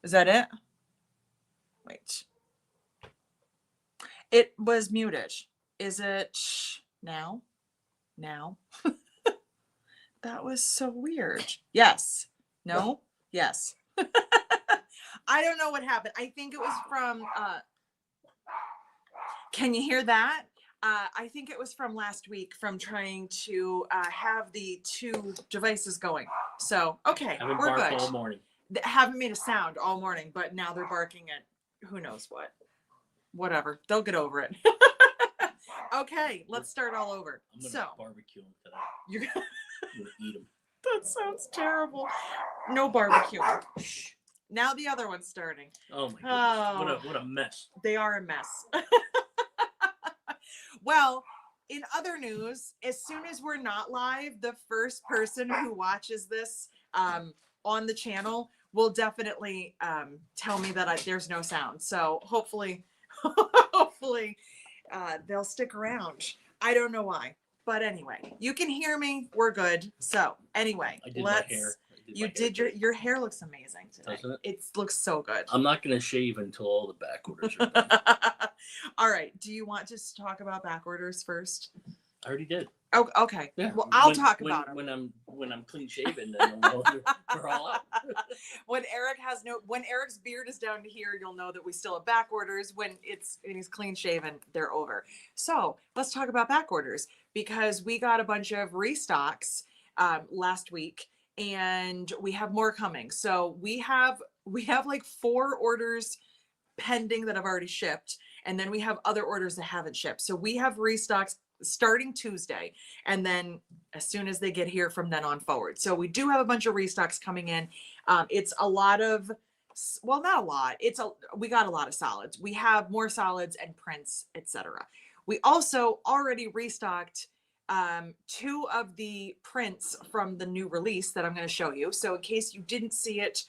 Is that it? Wait. It was muted. Is it now? Now? That was so weird. Yes. No? Yes. I don't know what happened. I think it was from, can you hear that? I think it was from last week from trying to have the two devices going. So, okay, we're good. All morning. They haven't made a sound all morning, but now they're barking at who knows what. Whatever. They'll get over it. Okay, let's start all over. I'm going to barbecue them today. You're going to eat them. That sounds terrible. No barbecue. Now the other one's starting. Oh my goodness. What a mess. They are a mess. Well, in other news, as soon as we're not live, the first person who watches this on the channel will definitely tell me that there's no sound. So hopefully they'll stick around. I don't know why. But anyway, you can hear me. We're good. So anyway, I did my hair. Your hair looks amazing today. Doesn't it? It looks so good. I'm not going to shave until all the back orders are done. All right. Do you want to talk about back orders first? I already did. Oh, okay. Yeah. Well, I'll talk about them when I'm clean shaven. Then we're all out. When Eric's beard is down to here, you'll know that we still have back orders. When he's clean shaven, they're over. So let's talk about back orders because we got a bunch of restocks last week, and we have more coming. So we have like 4 orders pending that have already shipped, and then we have other orders that haven't shipped. So we have restocks starting Tuesday, and then as soon as they get here from then on forward. So we do have a bunch of restocks coming in. It's a lot of, well, not a lot. We got a lot of solids. We have more solids and prints, etc. We also already restocked 2 of the prints from the new release that I'm going to show you. So in case you didn't see it,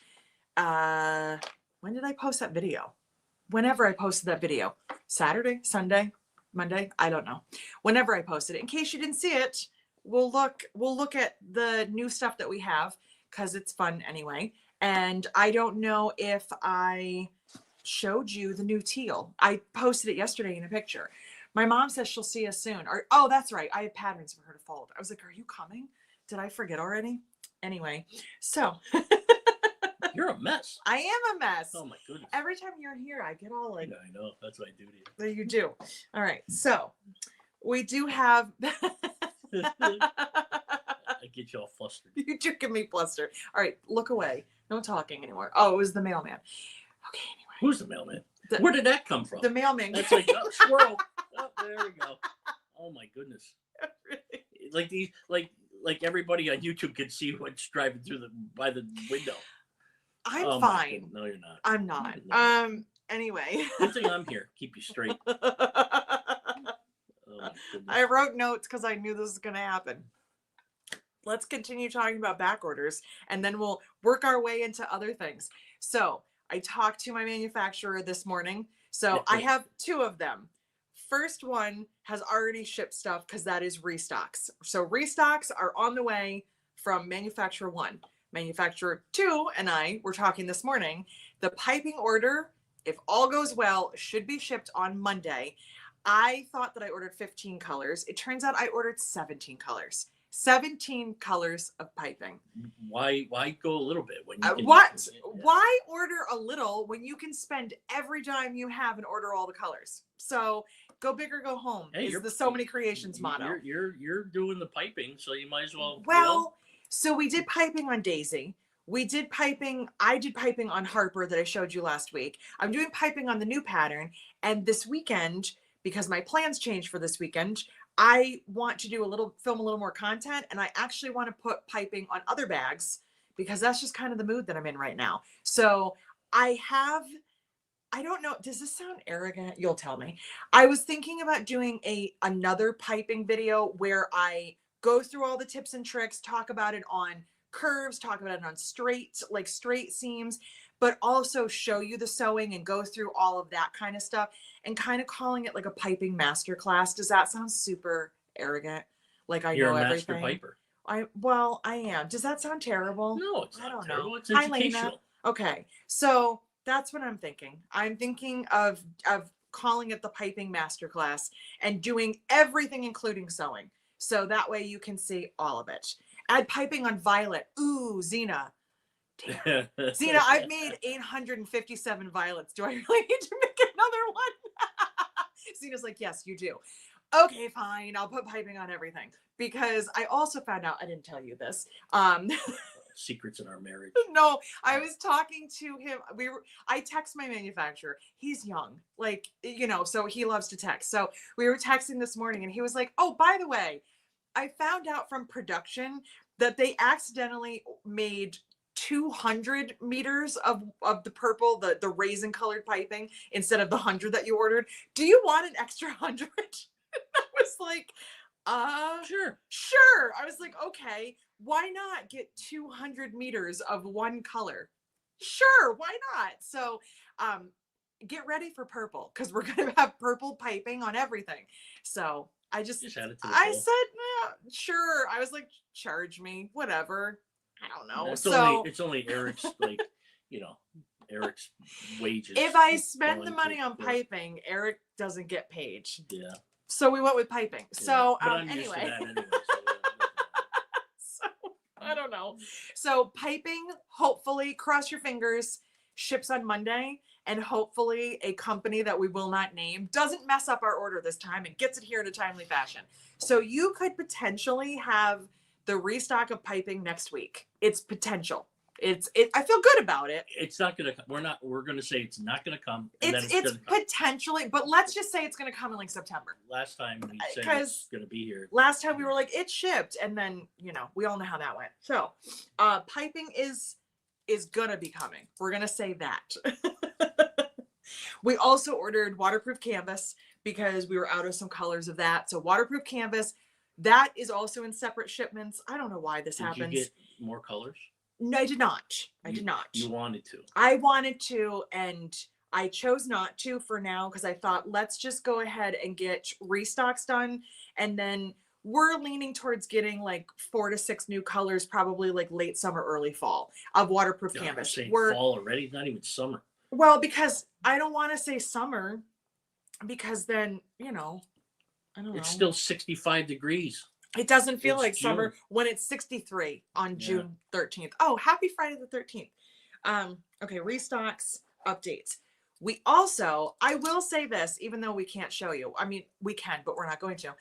when did I post that video? Whenever I posted that video, Saturday, Sunday, Monday, I don't know. Whenever I posted it, in case you didn't see it, we'll look at the new stuff that we have because it's fun anyway. And I don't know if I showed you the new teal. I posted it yesterday in a picture. My mom says she'll see us soon. Oh, that's right. I have patterns for her to fold. I was like, are you coming? Did I forget already? Anyway, so. You're a mess. I am a mess. Oh my goodness. Every time you're here, I get all like. Yeah, I know. That's what I do to you. There you do. All right. So we do have. I get you all flustered. You do get me flustered. All right. Look away. No talking anymore. Oh, it was the mailman. Okay. Anyway. Who's the mailman? Where did that come from? The mailman. That's like squirrel. Oh, there we go. Oh my goodness. Really? Like these, like everybody on YouTube can see what's driving through by the window. I'm fine. No, you're not. I'm not. No. Anyway. Good thing I'm here. Keep you straight. Oh, I wrote notes because I knew this was going to happen. Let's continue talking about back orders, and then we'll work our way into other things. So I talked to my manufacturer this morning. So I have 2 of them. First one has already shipped stuff because that is restocks. So restocks are on the way from manufacturer 1. Manufacturer 2 and I were talking this morning. The piping order, if all goes well, should be shipped on Monday. I thought that I ordered 15 colors. It turns out I ordered 17 colors. 17 colors of piping. Why go a little bit when you can Why order a little when you can spend every dime you have and order all the colors? So go big or go home. Hey, is the So Many Creations motto. You're doing the piping, so you might as well. Well, so we did piping on Daisy. I did piping on Harper that I showed you last week. I'm doing piping on the new pattern. And this weekend, because my plans changed for this weekend, I want to film a little more content. And I actually want to put piping on other bags because that's just kind of the mood that I'm in right now. So I don't know. Does this sound arrogant? You'll tell me. I was thinking about doing another piping video where I go through all the tips and tricks, talk about it on curves, talk about it on straight seams, but also show you the sewing and go through all of that kind of stuff and kind of calling it like a piping masterclass. Does that sound super arrogant? Like You're know a everything. master piper. I am. Does that sound terrible? No, it's not I don't terrible. know. It's educational. Okay. So That's what I'm thinking. I'm thinking of calling it the piping masterclass and doing everything, including sewing. So that way you can see all of it. Add piping on violet. Ooh, Zena. Damn. Zena, I've made 857 violets. Do I really need to make another one? Zena's like, yes, you do. Okay, fine. I'll put piping on everything. Because I also found out, I didn't tell you this. Secrets in our marriage. No, I was talking to him. I text my manufacturer. He's young, like, so he loves to text. So we were texting this morning and he was like, oh, by the way, I found out from production that they accidentally made 200 meters of the purple, the raisin colored piping instead of the 100 that you ordered. Do you want an extra 100? I was like, sure. I was like, okay, why not get 200 meters of one color? Sure, why not? So get ready for purple, because we're going to have purple piping on everything. So I just add it to the I bill. said, nah, sure. I was like, charge me, whatever. I don't know. It's only Eric's, like, Eric's wages. If I spend the money on piping, Eric doesn't get paid. Yeah. So we went with piping. Yeah. So But I'm anyway. used to that anyway, So I don't know. So piping, hopefully, cross your fingers, ships on Monday, and hopefully a company that we will not name doesn't mess up our order this time and gets it here in a timely fashion. So you could potentially have the restock of piping next week. It's potential. I feel good about it. It's not gonna. We're gonna say it's not gonna come. And it's potentially, but let's just say it's gonna come in like September. Last time we said it's gonna be here. Last time we were like, it shipped, and then we all know how that went. So piping is gonna be coming. We're gonna say that. We also ordered waterproof canvas because we were out of some colors of that. So waterproof canvas, that is also in separate shipments. I don't know why this happens. Did you get more colors? No, I did not. I did not. You wanted to. I wanted to, and I chose not to for now because I thought, let's just go ahead and get restocks done. And then we're leaning towards getting like 4 to 6 new colors, probably like late summer, early fall of waterproof canvas. We're fall already. It's not even summer. Well, because I don't want to say summer, because then, I don't know. It's still 65 degrees. It doesn't feel like summer when it's 63 on June 13th. Oh, happy Friday the 13th. Okay, restocks, updates. We also, I will say this, even though we can't show you. I mean, we can, but we're not going to.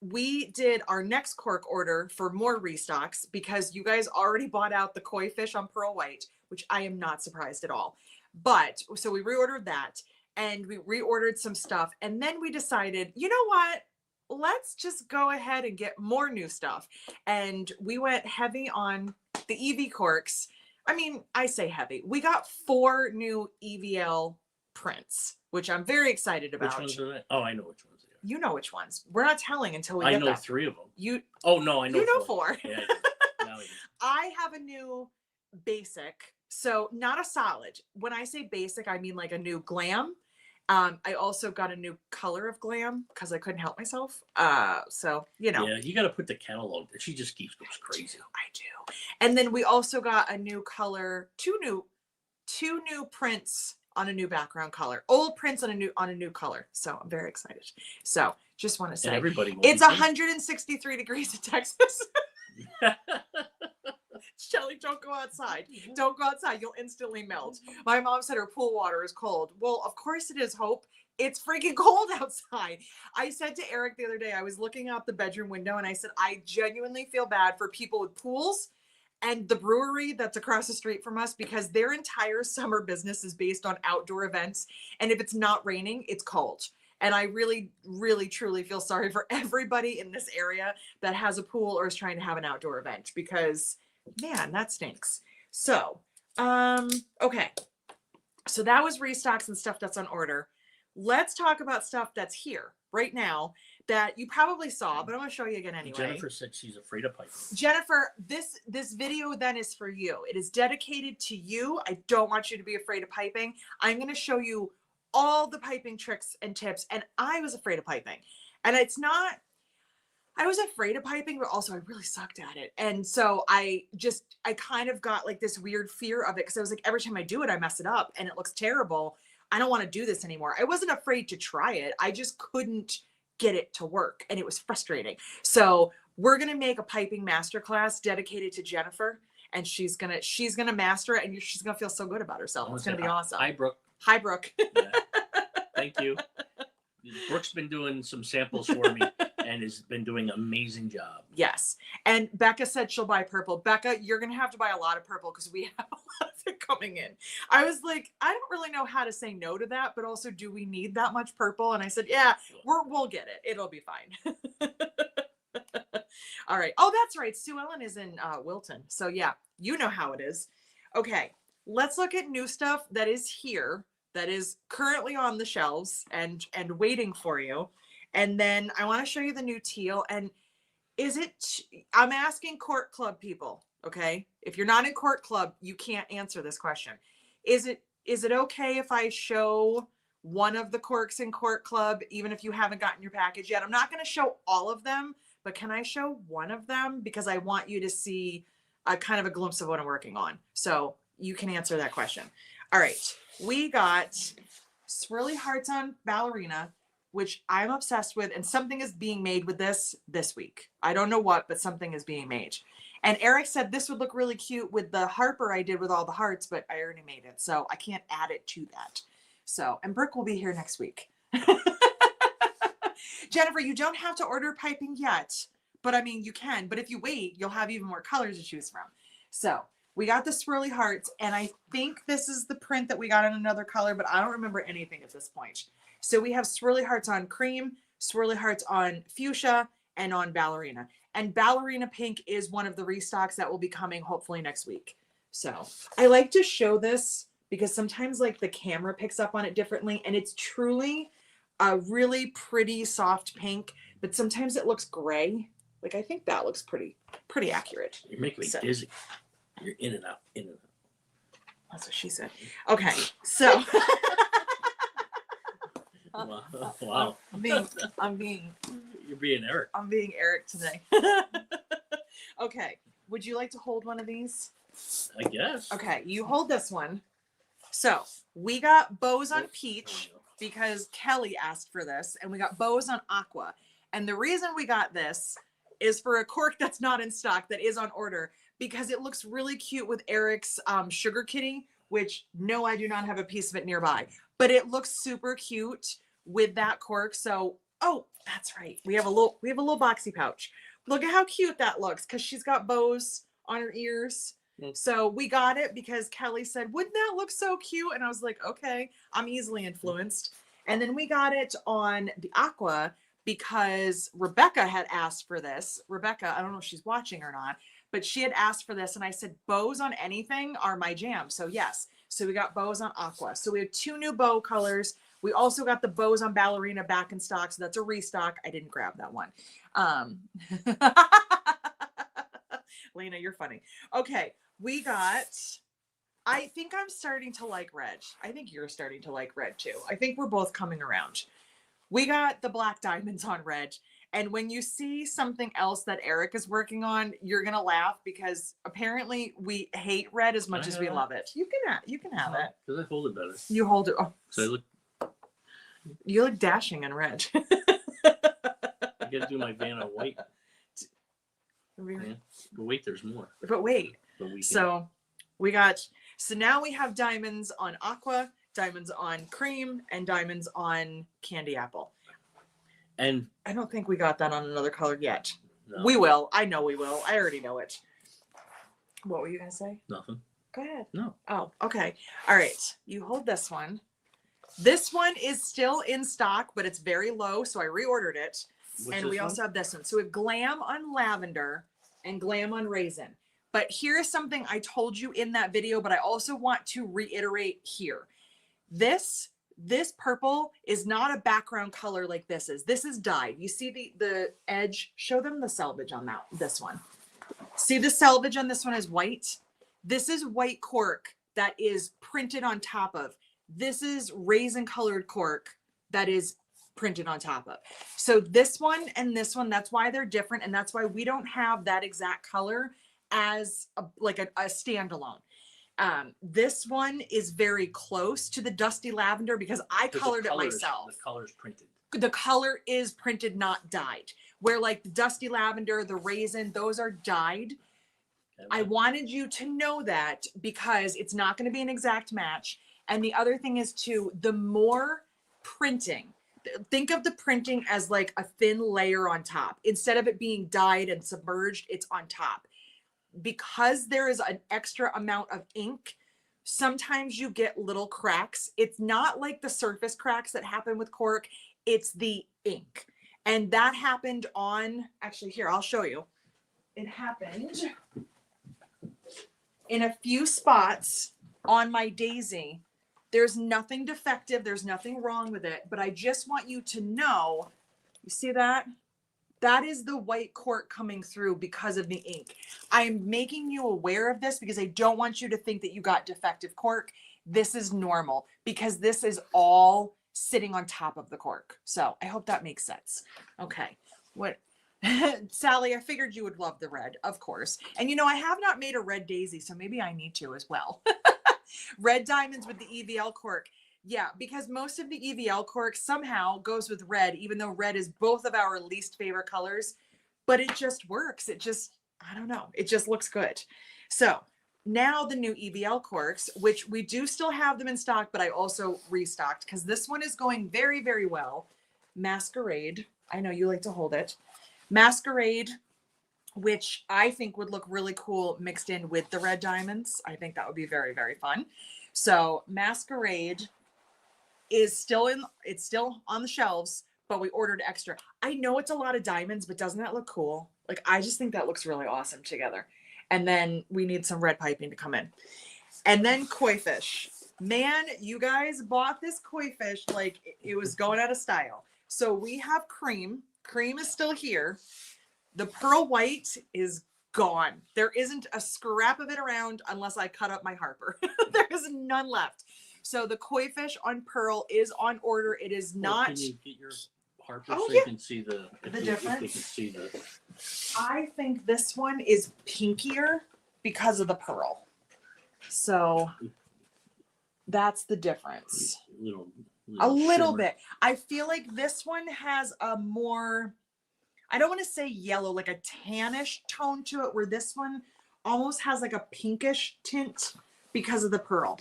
We did our next Cork order for more restocks because you guys already bought out the Koiish on Pearl White, which I am not surprised at all. But, so we reordered that and we reordered some stuff. And then we decided, you know what? Let's just go ahead and get more new stuff. And we went heavy on the EV corks. I mean, I say heavy. We got 4 new EVL prints, which I'm very excited about. Which ones are they? Oh, I know which ones they are. You know which ones. We're not telling until we get them. I know 3 of them. Oh, no, I know 4. You know 4. Yeah, I have a new basic. So not a solid. When I say basic, I mean like a new Glam. I also got a new color of Glam because I couldn't help myself. So, Yeah, you got to put the catalog. She just keeps goes crazy. I do. And then we also got a new color, two new prints on a new background color, old prints on a new color. So I'm very excited. So just want to say, it's 163 degrees in Texas. Shelly, don't go outside. Don't go outside. You'll instantly melt. My mom said her pool water is cold. Well, of course it is, Hope. It's freaking cold outside. I said to Eric the other day, I was looking out the bedroom window and I said, I genuinely feel bad for people with pools and the brewery that's across the street from us because their entire summer business is based on outdoor events. And if it's not raining, it's cold. And I really, really, truly feel sorry for everybody in this area that has a pool or is trying to have an outdoor event because, man, that stinks. So, okay. So that was restocks and stuff that's on order. Let's talk about stuff that's here right now that you probably saw, but I'm going to show you again anyway. Jennifer said she's afraid of piping. Jennifer, this video then is for you. It is dedicated to you. I don't want you to be afraid of piping. I'm going to show you all the piping tricks and tips, and I was afraid of piping. And it's not, I was afraid of piping, but also I really sucked at it. And so I kind of got like this weird fear of it because I was like, every time I do it, I mess it up and it looks terrible. I don't want to do this anymore. I wasn't afraid to try it. I just couldn't get it to work and it was frustrating. So we're going to make a piping masterclass dedicated to Jennifer, and she's going to master it, and she's going to feel so good about herself. It's going to be awesome. Hi, Brooke. Hi, Brooke. Yeah. Thank you. Brooke's been doing some samples for me and has been doing an amazing job. Yes. And Becca said she'll buy purple. Becca, you're going to have to buy a lot of purple because we have a lot of it coming in. I was like, I don't really know how to say no to that, but also, do we need that much purple? And I said, yeah, we'll get it. It'll be fine. All right. Oh, that's right. Sue Ellen is in Wilton. So yeah, you know how it is. Okay. Let's look at new stuff that is here, that is currently on the shelves and waiting for you. And then I want to show you the new teal. And I'm asking Cork Club people, okay? If you're not in Cork Club, you can't answer this question. Is it okay if I show one of the corks in Cork Club, even if you haven't gotten your package yet? I'm not going to show all of them, but can I show one of them? Because I want you to see a kind of a glimpse of what I'm working on. So you can answer that question. All right. We got Swirly Hearts on Ballerina, which I'm obsessed with. And something is being made with this week. I don't know what, but something is being made. And Eric said this would look really cute with the Harper I did with all the hearts, but I already made it. So I can't add it to that. So, and Brooke will be here next week. Jennifer, you don't have to order piping yet, but I mean, you can, but if you wait, you'll have even more colors to choose from. So we got the Swirly Hearts, and I think this is the print that we got in another color, but I don't remember anything at this point. So we have Swirly Hearts on cream, Swirly Hearts on fuchsia, and on ballerina. And ballerina pink is one of the restocks that will be coming hopefully next week. So I like to show this because sometimes like the camera picks up on it differently, and it's truly a really pretty soft pink, but sometimes it looks gray. Like I think that looks pretty accurate. You're making me dizzy. You're in and out, in and out. That's what she said. Okay, so wow. I'm being You're being Eric. I'm being Eric today. Okay, would you like to hold one of these? I guess. Okay, you hold this one. So we got bows on peach because Kelly asked for this, and we got bows on aqua. And the reason we got this is for a cork that's not in stock, that is on order, because it looks really cute with Eric's sugar kitty, which no, I do not have a piece of it nearby, but it looks super cute with that cork. So, oh, that's right. We have a little boxy pouch. Look at how cute that looks, because she's got bows on her ears. So we got it because Kelly said, wouldn't that look so cute? And I was like, okay, I'm easily influenced. And then we got it on the aqua because Rebecca had asked for this. Rebecca, I don't know if she's watching or not, but she had asked for this. And I said, bows on anything are my jam. So yes. So we got bows on aqua. So we have 2 new bow colors. We also got the bows on ballerina back in stock. So that's a restock. I didn't grab that one. Lena, you're funny. Okay. We got, I think I'm starting to like red. I think you're starting to like red too. I think we're both coming around. We got the black diamonds on red. And when you see something else that Eric is working on, you're going to laugh because apparently we hate red as much as we love it. You can have it. Because I hold it better. You hold it. Oh. So You look dashing in red. I got to do my Vanna white. Yeah. But wait, there's more. But wait. So now we have diamonds on aqua, diamonds on cream, and diamonds on candy apple. And I don't think we got that on another color yet. No. We will. I know we will. I already know it. What were you going to say? Nothing. Go ahead. No. Oh, okay. All right. You hold this one. This one is still in stock, but it's very low, so I reordered it. And we also have this one. So we have Glam on lavender and Glam on raisin. But here's something I told you in that video, but I also want to reiterate here. This purple is not a background color like this is. This is dyed. You see the edge? Show them the selvage on this one. See the selvage on this one is white? This is white cork that is printed on top of. This is raisin colored cork that is printed on top of. So this one and this one, that's why they're different. And that's why we don't have that exact color as a standalone. This one is very close to the dusty lavender because I colored it myself. The color's printed. The color is printed, not dyed. Where like the dusty lavender, the raisin, those are dyed. I wanted you to know that because it's not going to be an exact match. And the other thing is too, the more printing, think of the printing as like a thin layer on top. Instead of it being dyed and submerged, it's on top. Because there is an extra amount of ink, sometimes you get little cracks. It's not like the surface cracks that happen with cork. It's the ink. And that happened on, actually here, I'll show you. It happened in a few spots on my daisy. There's nothing defective. There's nothing wrong with it. But I just want you to know, you see that? That is the white cork coming through because of the ink. I'm making you aware of this because I don't want you to think that you got defective cork. This is normal because this is all sitting on top of the cork. So I hope that makes sense. Okay. What? Sally, I figured you would love the red, of course. And you know, I have not made a red daisy, so maybe I need to as well. Red diamonds with the EVL cork. Yeah, because most of the EVL cork somehow goes with red, even though red is both of our least favorite colors, but it just works. It just, I don't know. It just looks good. So now the new EVL corks, which we do still have them in stock, but I also restocked because this one is going very, very well. Masquerade. I know you like to hold it. Masquerade, which I think would look really cool mixed in with the red diamonds. I think that would be very, very fun. So Masquerade is still it's still on the shelves, but we ordered extra. I know it's a lot of diamonds, but doesn't that look cool? Like, I just think that looks really awesome together. And then we need some red piping to come in. And then Koiish. Man, you guys bought this Koiish like it was going out of style. So we have cream. Cream is still here. The pearl white is gone. There isn't a scrap of it around unless I cut up my Harper. There is none left. So the Koiish on pearl is on order. It is not. Can you get your Harper Oh, so yeah. you can see the difference? If we can see the. I think this one is pinkier because of the pearl. So that's the difference. A little shimmer. bit. I feel like this one has a more, I don't want to say yellow, like a tannish tone to it, where this one almost has like a pinkish tint because of the pearl.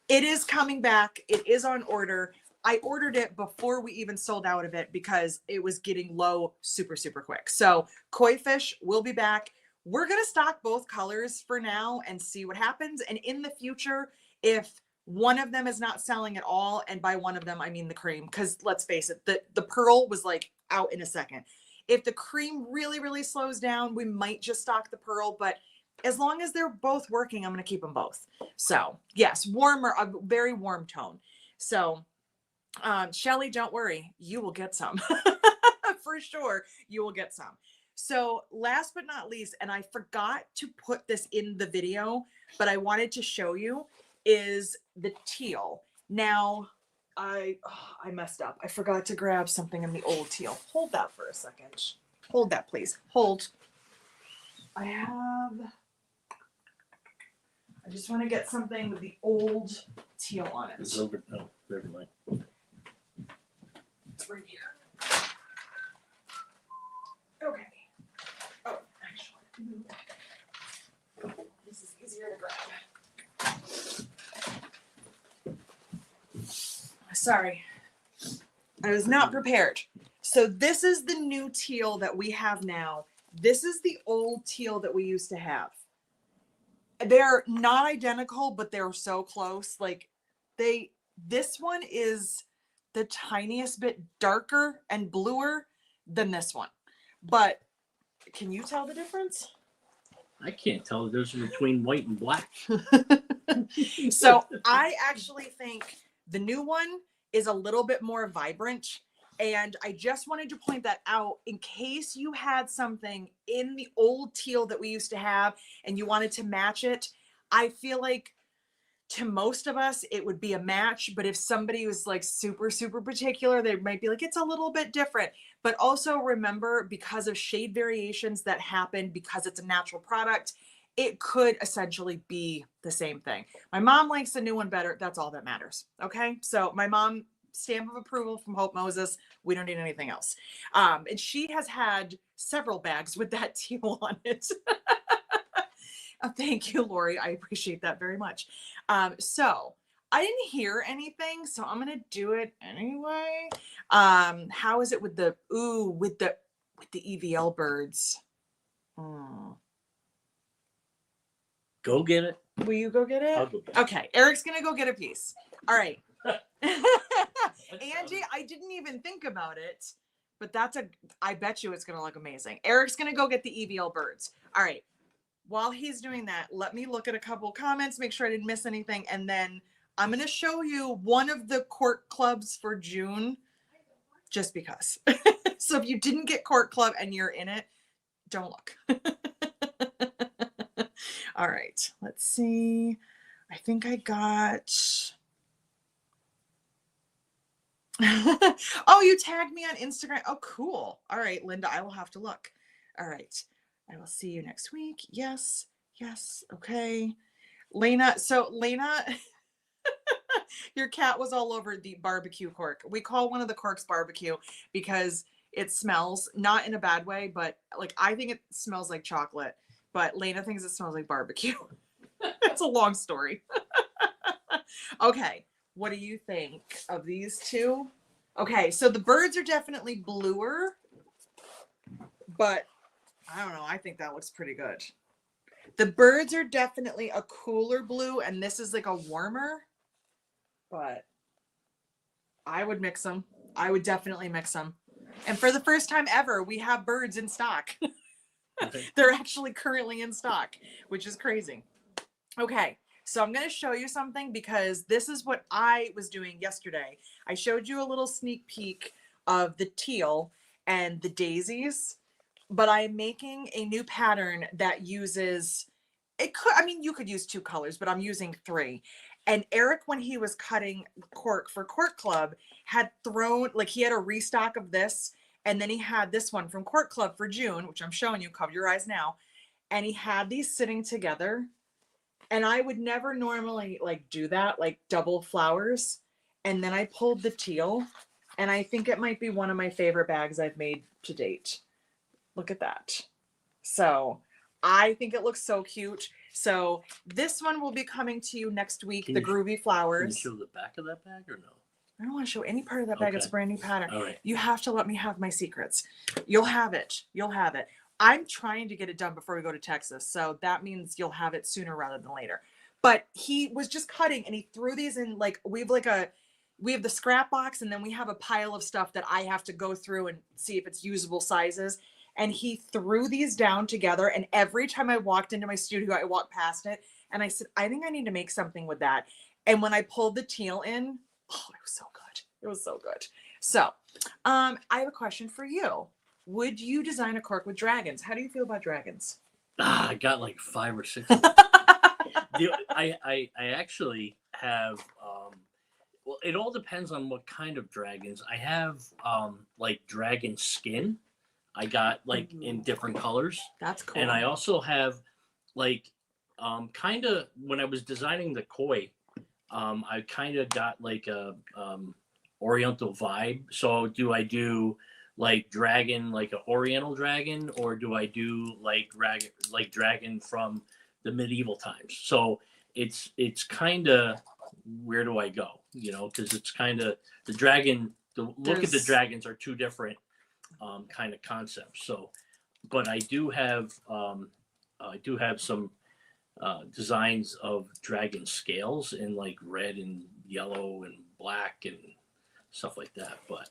It is coming back. It is on order. I ordered it before we even sold out of it because it was getting low super, super quick. So Koiish will be back. We're going to stock both colors for now and see what happens. And in the future, if one of them is not selling at all, and by one of them, I mean the cream, because let's face it, the pearl was like out in a second. If the cream really, really slows down, we might just stock the pearl, but as long as they're both working, I'm going to keep them both. So yes, warmer, a very warm tone. So Shelly, don't worry, you will get some. For sure, you will get some. So last but not least, and I forgot to put this in the video, but I wanted to show you, is the teal. Now, I messed up. I forgot to grab something in the old teal. Hold that for a second. Hold that, please. Hold. I just want to get something with the old teal on it. It's over. Oh, never mind. It's right here. Okay. Oh, actually, this is easier to grab. Sorry, I was not prepared. So this is the new teal that we have now. This is the old teal that we used to have. They're not identical, but they're so close. Like this one is the tiniest bit darker and bluer than this one. But can you tell the difference? I can't tell the difference between white and black. So I actually think the new one is a little bit more vibrant. And I just wanted to point that out in case you had something in the old teal that we used to have and you wanted to match it. I feel like to most of us, it would be a match. But if somebody was like super, super particular, they might be like, it's a little bit different. But also remember, because of shade variations that happen, because it's a natural product, it could essentially be the same thing. My mom likes the new one better. That's all that matters. Okay. So my mom, stamp of approval from Hope Moses. We don't need anything else. And she has had several bags with that teal on it. Thank you, Lori. I appreciate that very much. So I didn't hear anything, so I'm gonna do it anyway. How is it with the with the EVL birds? Go get it. Will you go get it? I'll go get it. Okay, Eric's gonna go get a piece. All right. Angie, I didn't even think about it, but I bet you it's gonna look amazing. Eric's gonna go get the EVL birds. All right. While he's doing that, let me look at a couple comments, make sure I didn't miss anything, and then I'm gonna show you one of the Cork clubs for June, just because. So if you didn't get Cork Club and you're in it, don't look. All right, let's see. I think I got. Oh, you tagged me on Instagram. Oh, cool. All right, Linda, I will have to look. All right. I will see you next week. Yes. Yes. Okay. Lena. So Lena, your cat was all over the barbecue cork. We call one of the corks barbecue because it smells, not in a bad way, but like, I think it smells like chocolate, but Lena thinks it smells like barbecue. It's a long story. Okay. What do you think of these two? Okay. So the birds are definitely bluer, but I don't know. I think that looks pretty good. The birds are definitely a cooler blue, and this is like a warmer, but I would mix them. I would definitely mix them. And for the first time ever, we have birds in stock. They're actually currently in stock, which is crazy. Okay. So I'm going to show you something because this is what I was doing yesterday. I showed you a little sneak peek of the teal and the daisies, but I'm making a new pattern that uses, it could, I mean, you could use 2 colors, but I'm using 3. And Eric, when he was cutting cork for Cork Club, had thrown, like he had a restock of this, and then he had this one from Cork Club for June, which I'm showing you, cover your eyes now. And he had these sitting together. And I would never normally like do that, like double flowers. And then I pulled the teal, and I think it might be one of my favorite bags I've made to date. Look at that. So I think it looks so cute. So this one will be coming to you next week, the Groovy Flowers. Can you show the back of that bag or no? I don't want to show any part of that bag. Okay. It's a brand new pattern. All right. You have to let me have my secrets. You'll have it. You'll have it. I'm trying to get it done before we go to Texas. So that means you'll have it sooner rather than later. But he was just cutting and he threw these in, like, we have the scrap box, and then we have a pile of stuff that I have to go through and see if it's usable sizes. And he threw these down together. And every time I walked into my studio, I walked past it and I said, I think I need to make something with that. And when I pulled the teal in, oh, it was so good. It was so good. So I have a question for you. Would you design a cork with dragons? How do you feel about dragons? I got like 5 or 6 of them. I actually have, well, it all depends on what kind of dragons. I have like dragon skin. I got like in different colors. That's cool. And I also have like kind of, when I was designing the koi, I kind of got like a oriental vibe. So do I do like dragon, like an oriental dragon, or do I do like dragon from the medieval times? So it's kind of, where do I go? You know, because it's kind of the dragon. The look at the dragons are 2 different kind of concepts. So, but I do have some designs of dragon scales in like red and yellow and black and stuff like that. But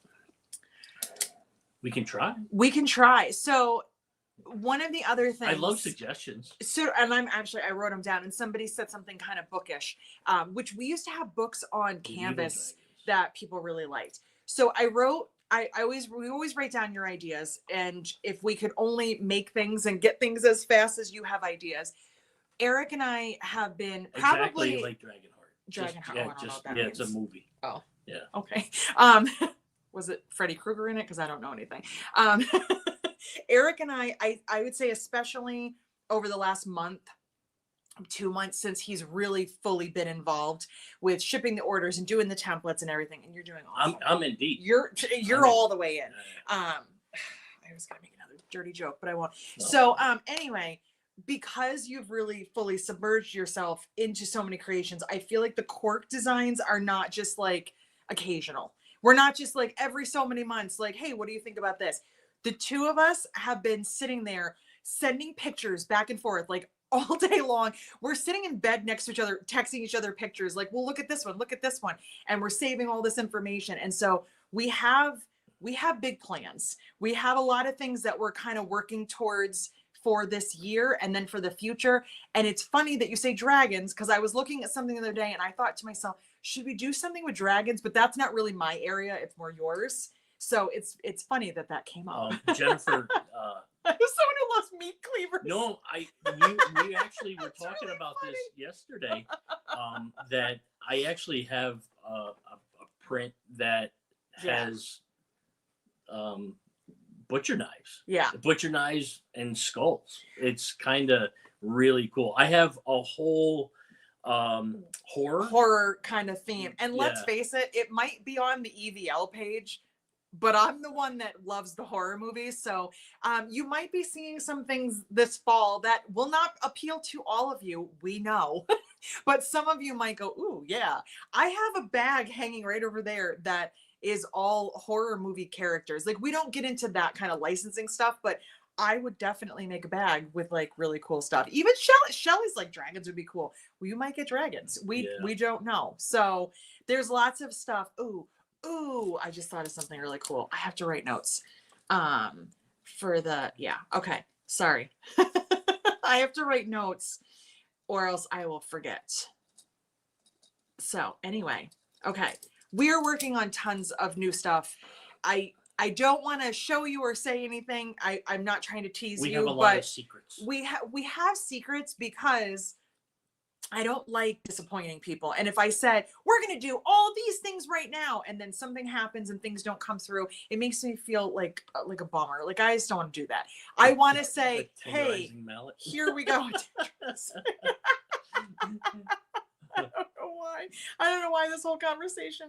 we can try. We can try. So one of the other things, I love suggestions. So, and I wrote them down, and somebody said something kind of bookish, which we used to have books on canvas that people really liked. So we always write down your ideas, and if we could only make things and get things as fast as you have ideas. Eric and I have been probably exactly like Dragonheart. Dragon Heart. Yeah, Oh, I don't know just what that yeah, means. it's a movie. Oh. Yeah. Okay. Was it Freddy Krueger in it? Because I don't know anything. Eric and I would say especially over the last month, 2 months, since he's really fully been involved with shipping the orders and doing the templates and everything, and you're doing awesome. I'm in deep. You're all the way in. I was gonna make another dirty joke, but I won't. No. So anyway, because you've really fully submerged yourself into so many creations, I feel like the Cork designs are not just like occasional. We're not just like every so many months, like, hey, what do you think about this? The two of us have been sitting there sending pictures back and forth, like all day long. We're sitting in bed next to each other, texting each other pictures, like, well, look at this one, and we're saving all this information. And so we have big plans. We have a lot of things that we're kind of working towards for this year and then for the future. And it's funny that you say dragons, because I was looking at something the other day and I thought to myself, should we do something with dragons? But that's not really my area. It's more yours. So it's funny that came up. Jennifer. Someone who loves meat cleavers. No, we actually were talking really about funny. this yesterday. That I actually have a print that has butcher knives. Yeah. Butcher knives and skulls. It's kind of really cool. I have a whole horror kind of theme. And let's face it might be on the EVL page, but I'm the one that loves the horror movies. So you might be seeing some things this fall that will not appeal to all of you. We know. But some of you might go, ooh, yeah. I have a bag hanging right over there that is all horror movie characters. Like, we don't get into that kind of licensing stuff, but I would definitely make a bag with like really cool stuff. Even Shelly's like, dragons would be cool. Well, you might get dragons. We don't know. So there's lots of stuff. Ooh, I just thought of something really cool. I have to write notes. For the okay. Sorry. I have to write notes or else I will forget. So anyway, okay. We are working on tons of new stuff. I don't want to show you or say anything. I'm not trying to tease you. We have a lot of secrets. We have secrets because I don't like disappointing people. And if I said, we're going to do all these things right now, and then something happens and things don't come through, it makes me feel like a bummer. Like, I just don't want to do that. I want to say, hey, here we go. I don't know why this whole conversation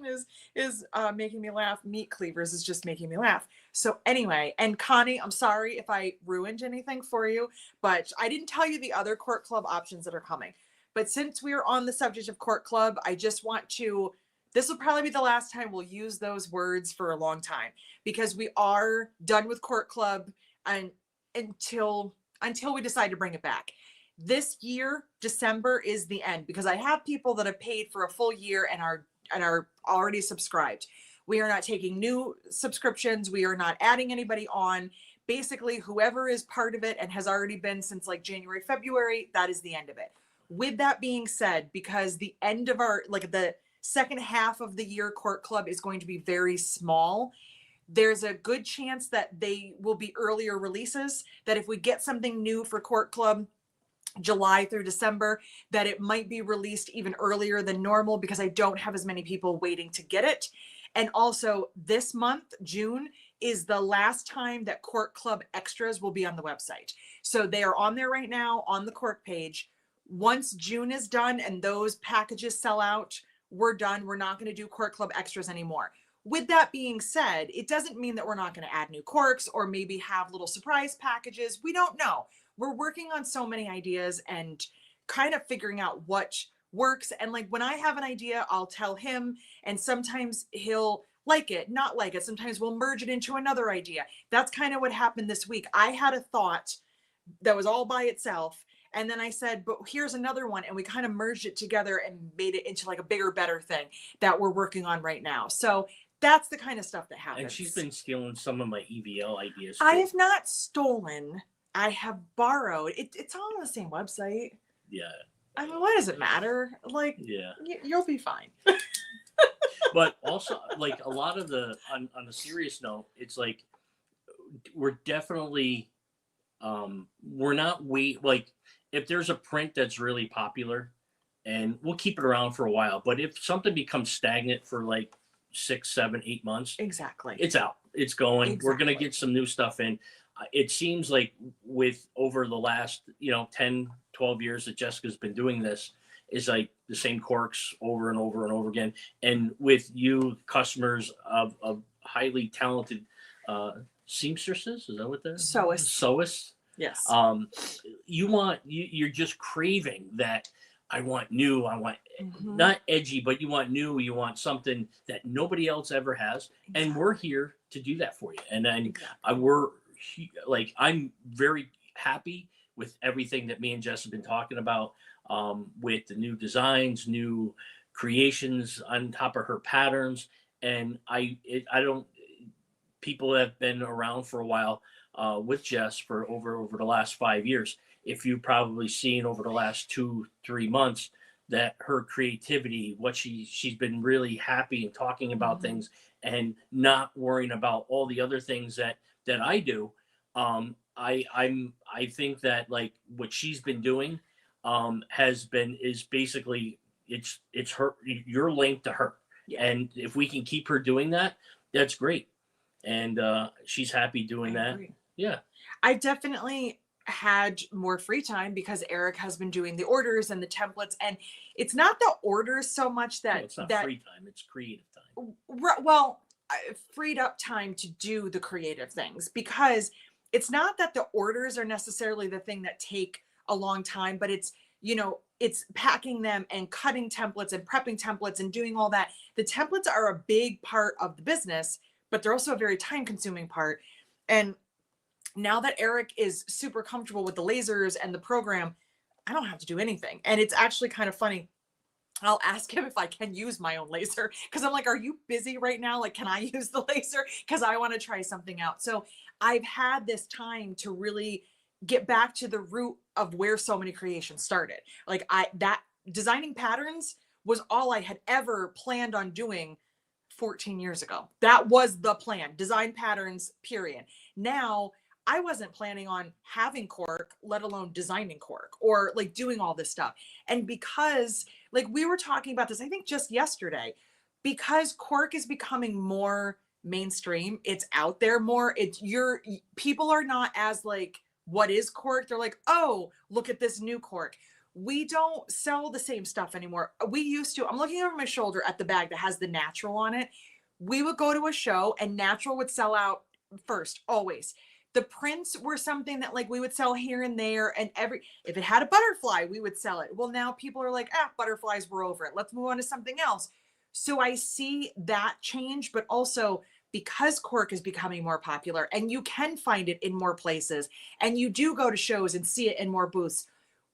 is making me laugh. Meat cleavers is just making me laugh. So anyway, and Connie, I'm sorry if I ruined anything for you, but I didn't tell you the other Cork Club options that are coming. But since we're on the subject of Cork Club, I just want to, this will probably be the last time we'll use those words for a long time, because we are done with Cork Club and until we decide to bring it back. This year, December is the end, because I have people that have paid for a full year and are already subscribed. We are not taking new subscriptions. We are not adding anybody on. Basically, whoever is part of it and has already been since like January, February, that is the end of it. With that being said, because the end of our, like the second half of the year Cork Club is going to be very small, there's a good chance that they will be earlier releases, that if we get something new for Cork Club, July through December, that it might be released even earlier than normal, because I don't have as many people waiting to get it. And also this month, June, is the last time that Cork Club extras will be on the website. So they are on there right now on the Cork page. Once June is done and those packages sell out, we're done. We're not going to do Cork Club extras anymore. With that being said, it doesn't mean that we're not going to add new corks or maybe have little surprise packages. We don't know. We're working on so many ideas and kind of figuring out what works. And like, when I have an idea, I'll tell him, and sometimes he'll like it, not like it. Sometimes we'll merge it into another idea. That's kind of what happened this week. I had a thought that was all by itself, and then I said, but here's another one. And we kind of merged it together and made it into like a bigger, better thing that we're working on right now. So that's the kind of stuff that happens. And she's been stealing some of my EVL ideas too. I have not stolen. I have borrowed. It's all on the same website. Yeah. I mean, why does it matter? Like, yeah, you'll be fine. But also, like, a lot of the, on a serious note, it's like, we're definitely, we're not like, if there's a print that's really popular, and we'll keep it around for a while. But if something becomes stagnant for like 6, 7, 8 months, Exactly. it's out. It's going. Exactly. We're gonna get some new stuff in. It seems like with over the last 10, 12 years that Jessica's been doing this, is like the same corks over and over and over again. And with you customers of highly talented seamstresses, is that what they're sewists? Yes. You're just craving that. I want new. I want not edgy, but you want new. You want something that nobody else ever has, and we're here to do that for you. And then I'm very happy with everything that me and Jess have been talking about, with the new designs, new creations on top of her patterns. And I don't. People have been around for a while with Jess for over the last 5 years. If you've probably seen over the last 2-3 months that her creativity, what she's been really happy and talking about things and not worrying about all the other things that I do. I think that like what she's been doing is basically it's her, you're linked to her. Yeah. And if we can keep her doing that, that's great. And she's happy doing that. Yeah. I definitely had more free time because Eric has been doing the orders and the templates, and it's not the orders so much that it's not free time, it's creative time. Well, freed up time to do the creative things, because it's not that the orders are necessarily the thing that take a long time, but it's it's packing them and cutting templates and prepping templates and doing all that. The templates are a big part of the business, but they're also a very time consuming part. And now that Eric is super comfortable with the lasers and the program, I don't have to do anything. And it's actually kind of funny. I'll ask him if I can use my own laser, because I'm like, are you busy right now? Like, can I use the laser? Because I want to try something out. So I've had this time to really get back to the root of where so many creations started. Like that designing patterns was all I had ever planned on doing 14 years ago. That was the plan. Design patterns, period. Now, I wasn't planning on having cork, let alone designing cork or like doing all this stuff. And because like we were talking about this, I think just yesterday, because cork is becoming more mainstream, it's out there more. People are not as like, what is cork? They're like, oh, look at this new cork. We don't sell the same stuff anymore. We used to. I'm looking over my shoulder at the bag that has the natural on it. We would go to a show and natural would sell out first, always. The prints were something that like we would sell here and there, and if it had a butterfly, we would sell it. Well, now people are like, butterflies, we're over it. Let's move on to something else. So I see that change, but also because cork is becoming more popular and you can find it in more places and you do go to shows and see it in more booths.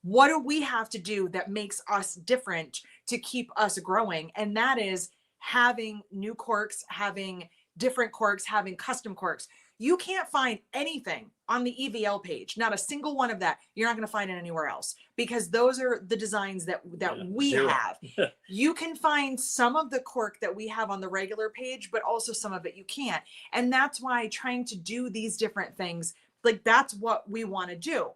What do we have to do that makes us different to keep us growing? And that is having new corks, having different corks, having custom corks. You can't find anything on the EVL page, not a single one of that. You're not going to find it anywhere else, because those are the designs that we have. You can find some of the cork that we have on the regular page, but also some of it you can't. And that's why trying to do these different things, like that's what we want to do.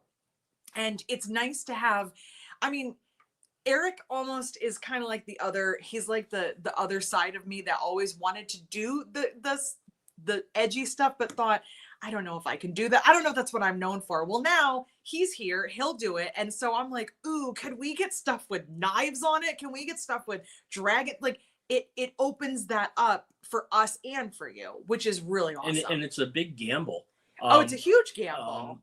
And it's nice to have, I mean, Eric almost is kind of like he's like the other side of me that always wanted to do the edgy stuff, but thought, I don't know if I can do that. I don't know if that's what I'm known for. Well, now he's here, he'll do it. And so I'm like, ooh, could we get stuff with knives on it? Can we get stuff with dragon? Like it opens that up for us and for you, which is really awesome. And it's a big gamble. It's a huge gamble.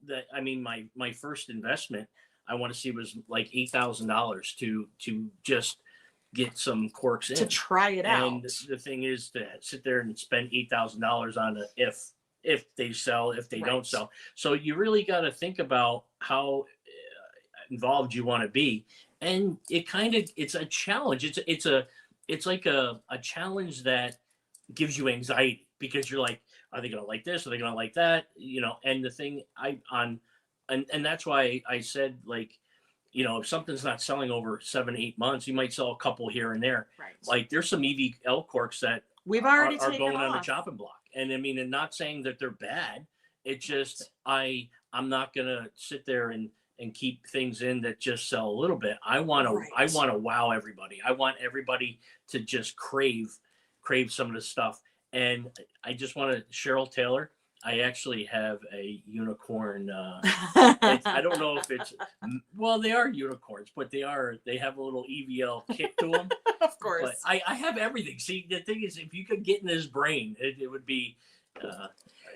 My first investment, I want to see, was like $8,000 to just get some corks in, to try it out. And the thing is to sit there and spend $8,000 on it if they sell, if they don't sell. So you really got to think about how involved you want to be, and it's a challenge. It's like a challenge that gives you anxiety, because you're like, are they going to like this? Are they going to like that? And the thing and that's why I said, like, if something's not selling over 7-8 months, you might sell a couple here and there. Right. Like there's some EVL corks that we've already are taken going off on the chopping block. And I mean, and not saying that they're bad. It's just, I'm not going to sit there and keep things in that just sell a little bit. I want to wow everybody. I want everybody to just crave some of the stuff. And I just want to, Cheryl Taylor, I actually have a unicorn. I don't know if it's, well, they are unicorns, but they have a little EVL kick to them. Of course. But I have everything. See, the thing is, if you could get in his brain, it would be.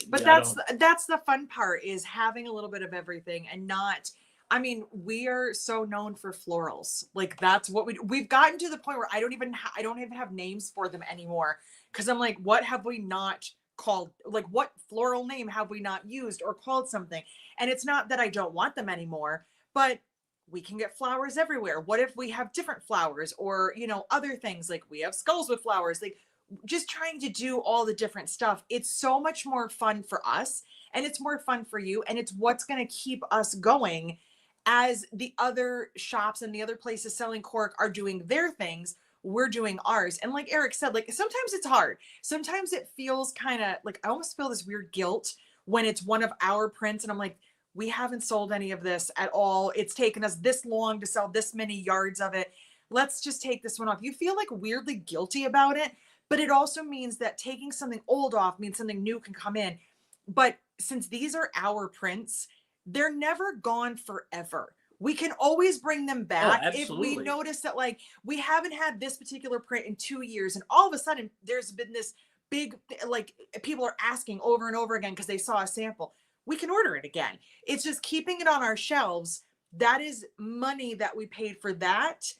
But that's the fun part, is having a little bit of everything and not. I mean, we are so known for florals. Like, that's what we've gotten to the point where I don't even have names for them anymore, because I'm like, what have we not called? Like, what floral name have we not used or called something? And it's not that I don't want them anymore, but we can get flowers everywhere. What if we have different flowers, or, you know, other things, like we have skulls with flowers, like just trying to do all the different stuff. It's so much more fun for us, and it's more fun for you, and it's what's going to keep us going as the other shops and the other places selling cork are doing their things. We're doing ours. And like Eric said, like, sometimes it's hard. Sometimes it feels kind of like, I almost feel this weird guilt when it's one of our prints and I'm like, we haven't sold any of this at all. It's taken us this long to sell this many yards of it. Let's just take this one off. You feel like weirdly guilty about it, but it also means that taking something old off means something new can come in. But since these are our prints, they're never gone forever. We can always bring them back. If we notice that, like, we haven't had this particular print in 2 years, and all of a sudden there's been this big, like, people are asking over and over again because they saw a sample, we can order it again. It's just keeping it on our shelves. That is money that we paid for that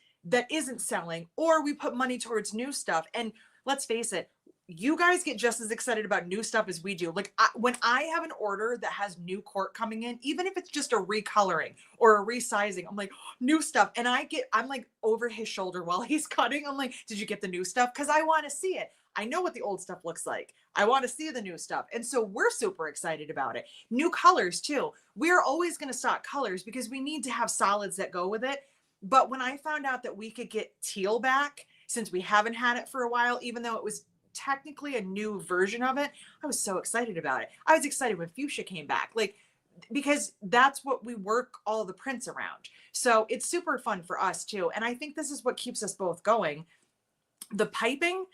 isn't selling, or we put money towards new stuff. And let's face it, you guys get just as excited about new stuff as we do. Like, when I have an order that has new cork coming in, even if it's just a recoloring or a resizing, I'm like, oh, new stuff. And I'm like over his shoulder while he's cutting. I'm like, did you get the new stuff? Because I want to see it. I know what the old stuff looks like. I want to see the new stuff. And so we're super excited about it. New colors too. We're always going to stock colors because we need to have solids that go with it. But when I found out that we could get teal back, since we haven't had it for a while, even though it was technically a new version of it, I was so excited about it. I was excited when fuchsia came back, like, because that's what we work all the prints around. So it's super fun for us too. And I think this is what keeps us both going. The piping,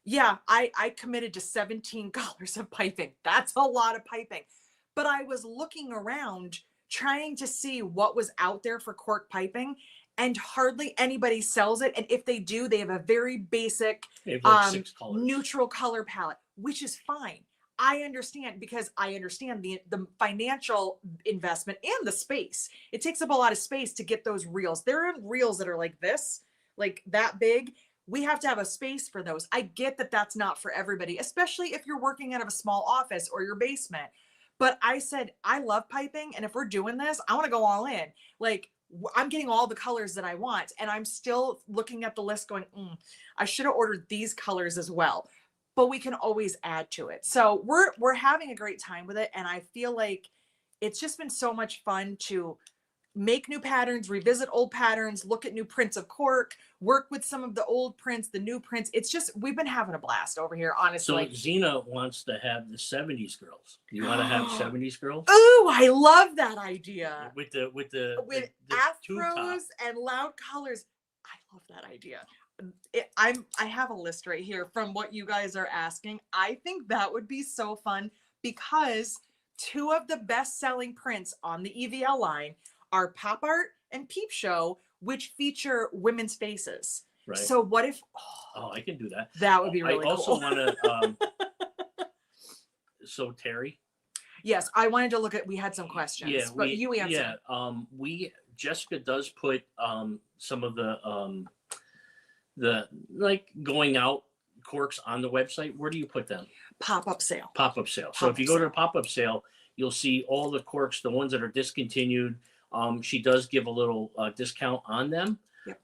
yeah, I committed to 17 colors of piping. That's a lot of piping. But I was looking around trying to see what was out there for cork piping, and hardly anybody sells it. And if they do, they have a very basic like 6 colors. Neutral color palette, which is fine. I understand, because I understand the financial investment and the space. It takes up a lot of space to get those reels. There are reels that are like this, like that big. We have to have a space for those. I get that that's not for everybody, especially if you're working out of a small office or your basement. But I said, I love piping. And if we're doing this, I want to go all in. Like, I'm getting all the colors that I want. And I'm still looking at the list going, I should have ordered these colors as well. But we can always add to it. So we're having a great time with it. And I feel like it's just been so much fun to make new patterns, revisit old patterns, look at new prints of cork, work with some of the old prints, the new prints. It's just, we've been having a blast over here, honestly. So Xena wants to have the 70s girls. You want to have 70s girls? Ooh, I love that idea. With afros and loud colors. I love that idea. I have a list right here from what you guys are asking. I think that would be so fun, because 2 of the best-selling prints on the EVL line are Pop Art and Peep Show, which feature women's faces. Right. So what if? Oh, I can do that. That would be really cool. I also want to. So Terry. Yes, I wanted to look at. We had some questions, yeah, but you answered. Yeah, Jessica does put some of the like going out corks on the website. Where do you put them? Pop-up sale. Pop-up sale. So if you go to the pop-up sale, you'll see all the corks, the ones that are discontinued. She does give a little discount on them. Yep.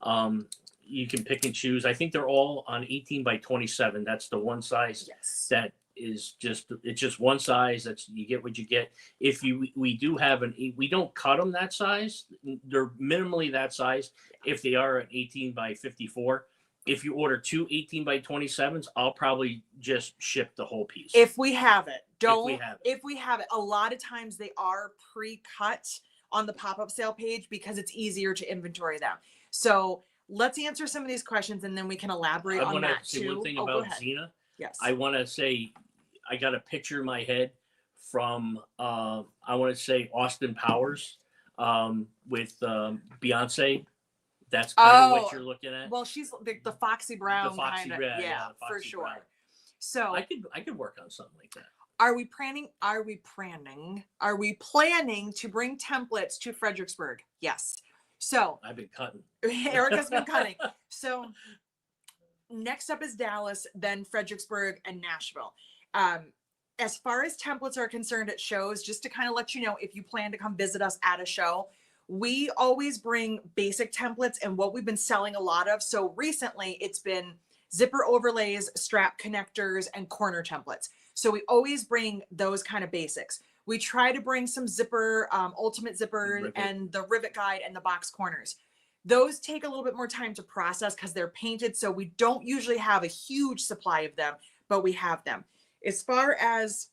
You can pick and choose. I think they're all on 18 by 27. That's the one size. Yes. That is it's just one size. That's, you get what you get. If we do have we don't cut them that size. They're minimally that size. If they are an 18 by 54. If you order 2 18 by 27s, I'll probably just ship the whole piece. If we have it. If we have it. If we have it. A lot of times they are pre-cut on the pop-up sale page because it's easier to inventory them. So let's answer some of these questions and then we can elaborate I on want to that say too. one thing Oh, go about ahead. Xena. Yes. I want to say I got a picture in my head from I want to say Austin Powers with Beyonce. That's kind of what you're looking at. Well, she's the Foxy Brown The Foxy kind of, Brown, yeah, the for Foxy sure. Brown. So I could work on something like that. Are we planning to bring templates to Fredericksburg? Yes. So I've been cutting. Erica's been cutting. So next up is Dallas, then Fredericksburg and Nashville. As far as templates are concerned at shows, just to kind of let you know, if you plan to come visit us at a show, we always bring basic templates and what we've been selling a lot of. So recently it's been zipper overlays, strap connectors, and corner templates. So we always bring those kind of basics. We try to bring some zipper, ultimate zipper and the rivet guide and the box corners. Those take a little bit more time to process because they're painted. So we don't usually have a huge supply of them, but we have them. As far as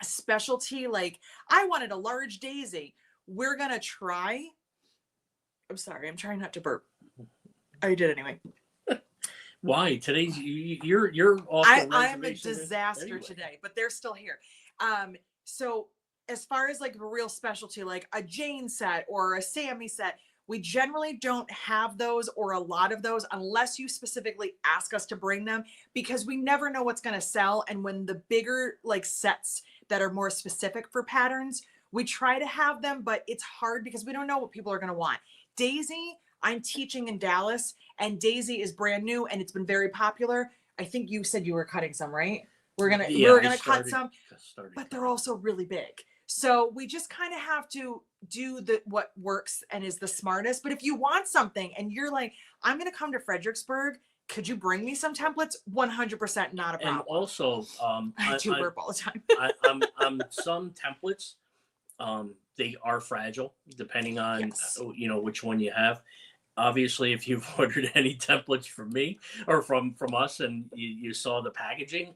specialty, like I wanted a large daisy. We're going to try. I'm sorry. I'm trying not to burp. I did anyway. Why? Today's you're off the reservation. I'm a disaster anyway. Today, but they're still here. So as far as like a real specialty, like a Jane set or a Sammy set, we generally don't have those or a lot of those unless you specifically ask us to bring them, because we never know what's going to sell. And when the bigger like sets that are more specific for patterns, we try to have them, but it's hard because we don't know what people are going to want. Daisy, I'm teaching in Dallas, and Daisy is brand new and it's been very popular. I think you said you were cutting some, right? We're gonna cut some, but they're also really big. So we just kind of have to do what works and is the smartest. But if you want something and you're like, I'm gonna come to Fredericksburg, could you bring me some templates? 100% not a problem. And also, I do burp all the time. Some templates, they are fragile depending on which one you have. Obviously, if you've ordered any templates from me or from us and you saw the packaging,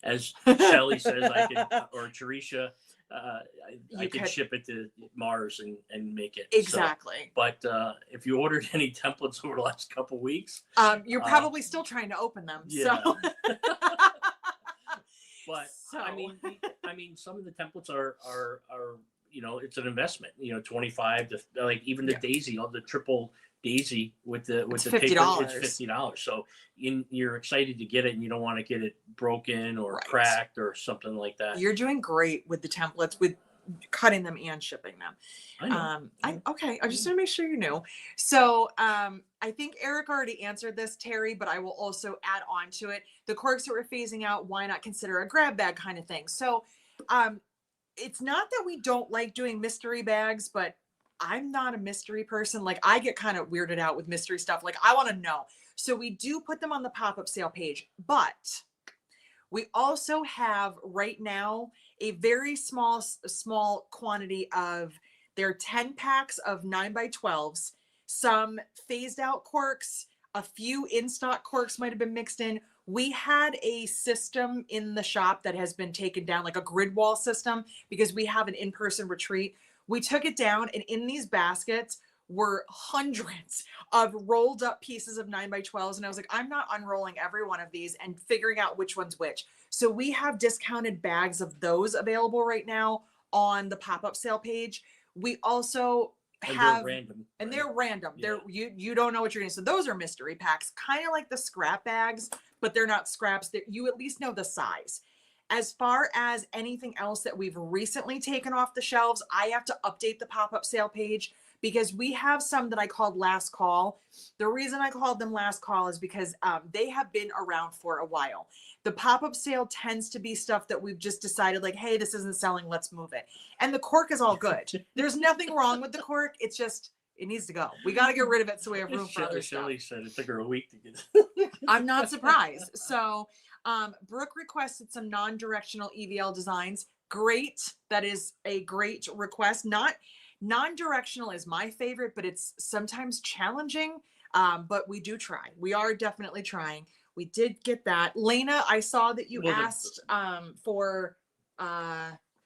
as Shelly says, I could, or Teresha, I could ship it to Mars and make it. Exactly. So, but if you ordered any templates over the last couple of weeks, you're probably still trying to open them. Yeah. So. But I mean, some of the templates are it's an investment. 25 to like even the Daisy, the triple Daisy with the $50. paper, it's $50. So you're excited to get it, and you don't want to get it broken or cracked or something like that. You're doing great with the templates, with cutting them and shipping them. I know. Okay. I just want to make sure you know. So I think Eric already answered this, Terry, but I will also add on to it. The corks that we're phasing out, why not consider a grab bag kind of thing? So it's not that we don't like doing mystery bags, but I'm not a mystery person. Like I get kind of weirded out with mystery stuff. Like I want to know. So we do put them on the pop-up sale page, but we also have right now a very small quantity of their 10 packs of 9x12s, some phased out corks, a few in stock corks might've been mixed in. We had a system in the shop that has been taken down, like a grid wall system, because we have an in-person retreat. We took it down, and in these baskets were hundreds of rolled up pieces of 9x12s. And I was like, I'm not unrolling every one of these and figuring out which one's which. So we have discounted bags of those available right now on the pop-up sale page. We also have, and they're random. Yeah. You don't know what you're getting. So those are mystery packs, kind of like the scrap bags, but they're not scraps. That you at least know the size. As far as anything else that we've recently taken off the shelves, I have to update the pop-up sale page because we have some that I called last call. The reason I called them last call is because they have been around for a while. The pop-up sale tends to be stuff that we've just decided like, hey, this isn't selling, let's move it. And the cork is all good. There's nothing wrong with the cork. It's just, it needs to go. We got to get rid of it so we have room for other stuff. Shelly said it took her a week to get it. I'm not surprised. So Brooke requested some non-directional EVL designs. Great. That is a great request. Non-directional is my favorite, but it's sometimes challenging. But we do try. We are definitely trying. We did get that. Lena, I saw that you asked for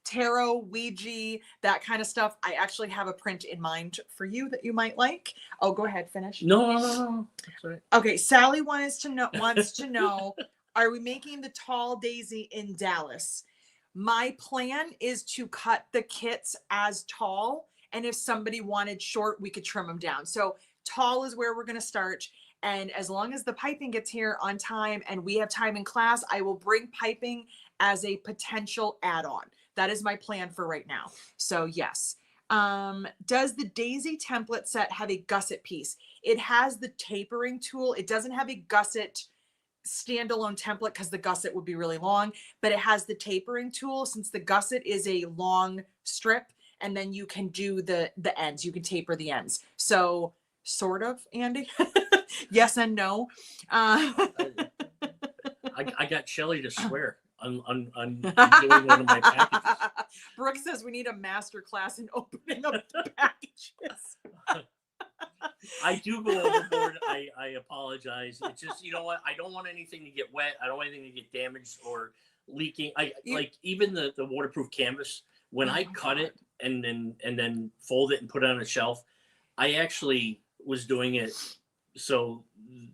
tarot, Ouija, that kind of stuff. I actually have a print in mind for you that you might like. Oh, go ahead, finish. No. That's all right. Okay, Sally wants to know, are we making the tall daisy in Dallas? My plan is to cut the kits as tall, and if somebody wanted short, we could trim them down. So tall is where we're going to start. And as long as the piping gets here on time and we have time in class, I will bring piping as a potential add-on. That is my plan for right now. So yes. Does the daisy template set have a gusset piece? It has the tapering tool. It doesn't have a gusset standalone template because the gusset would be really long, but it has the tapering tool since the gusset is a long strip, and then you can do the ends. You can taper the ends. So sort of, Andy. Yes and no. I got Shelly to swear on doing one of my packages. Brooke says we need a master class in opening up the packages. I do go overboard. I apologize. It's just, you know what? I don't want anything to get wet. I don't want anything to get damaged or leaking. Like even the waterproof canvas, when I cut it and then fold it and put it on a shelf, I actually was doing it so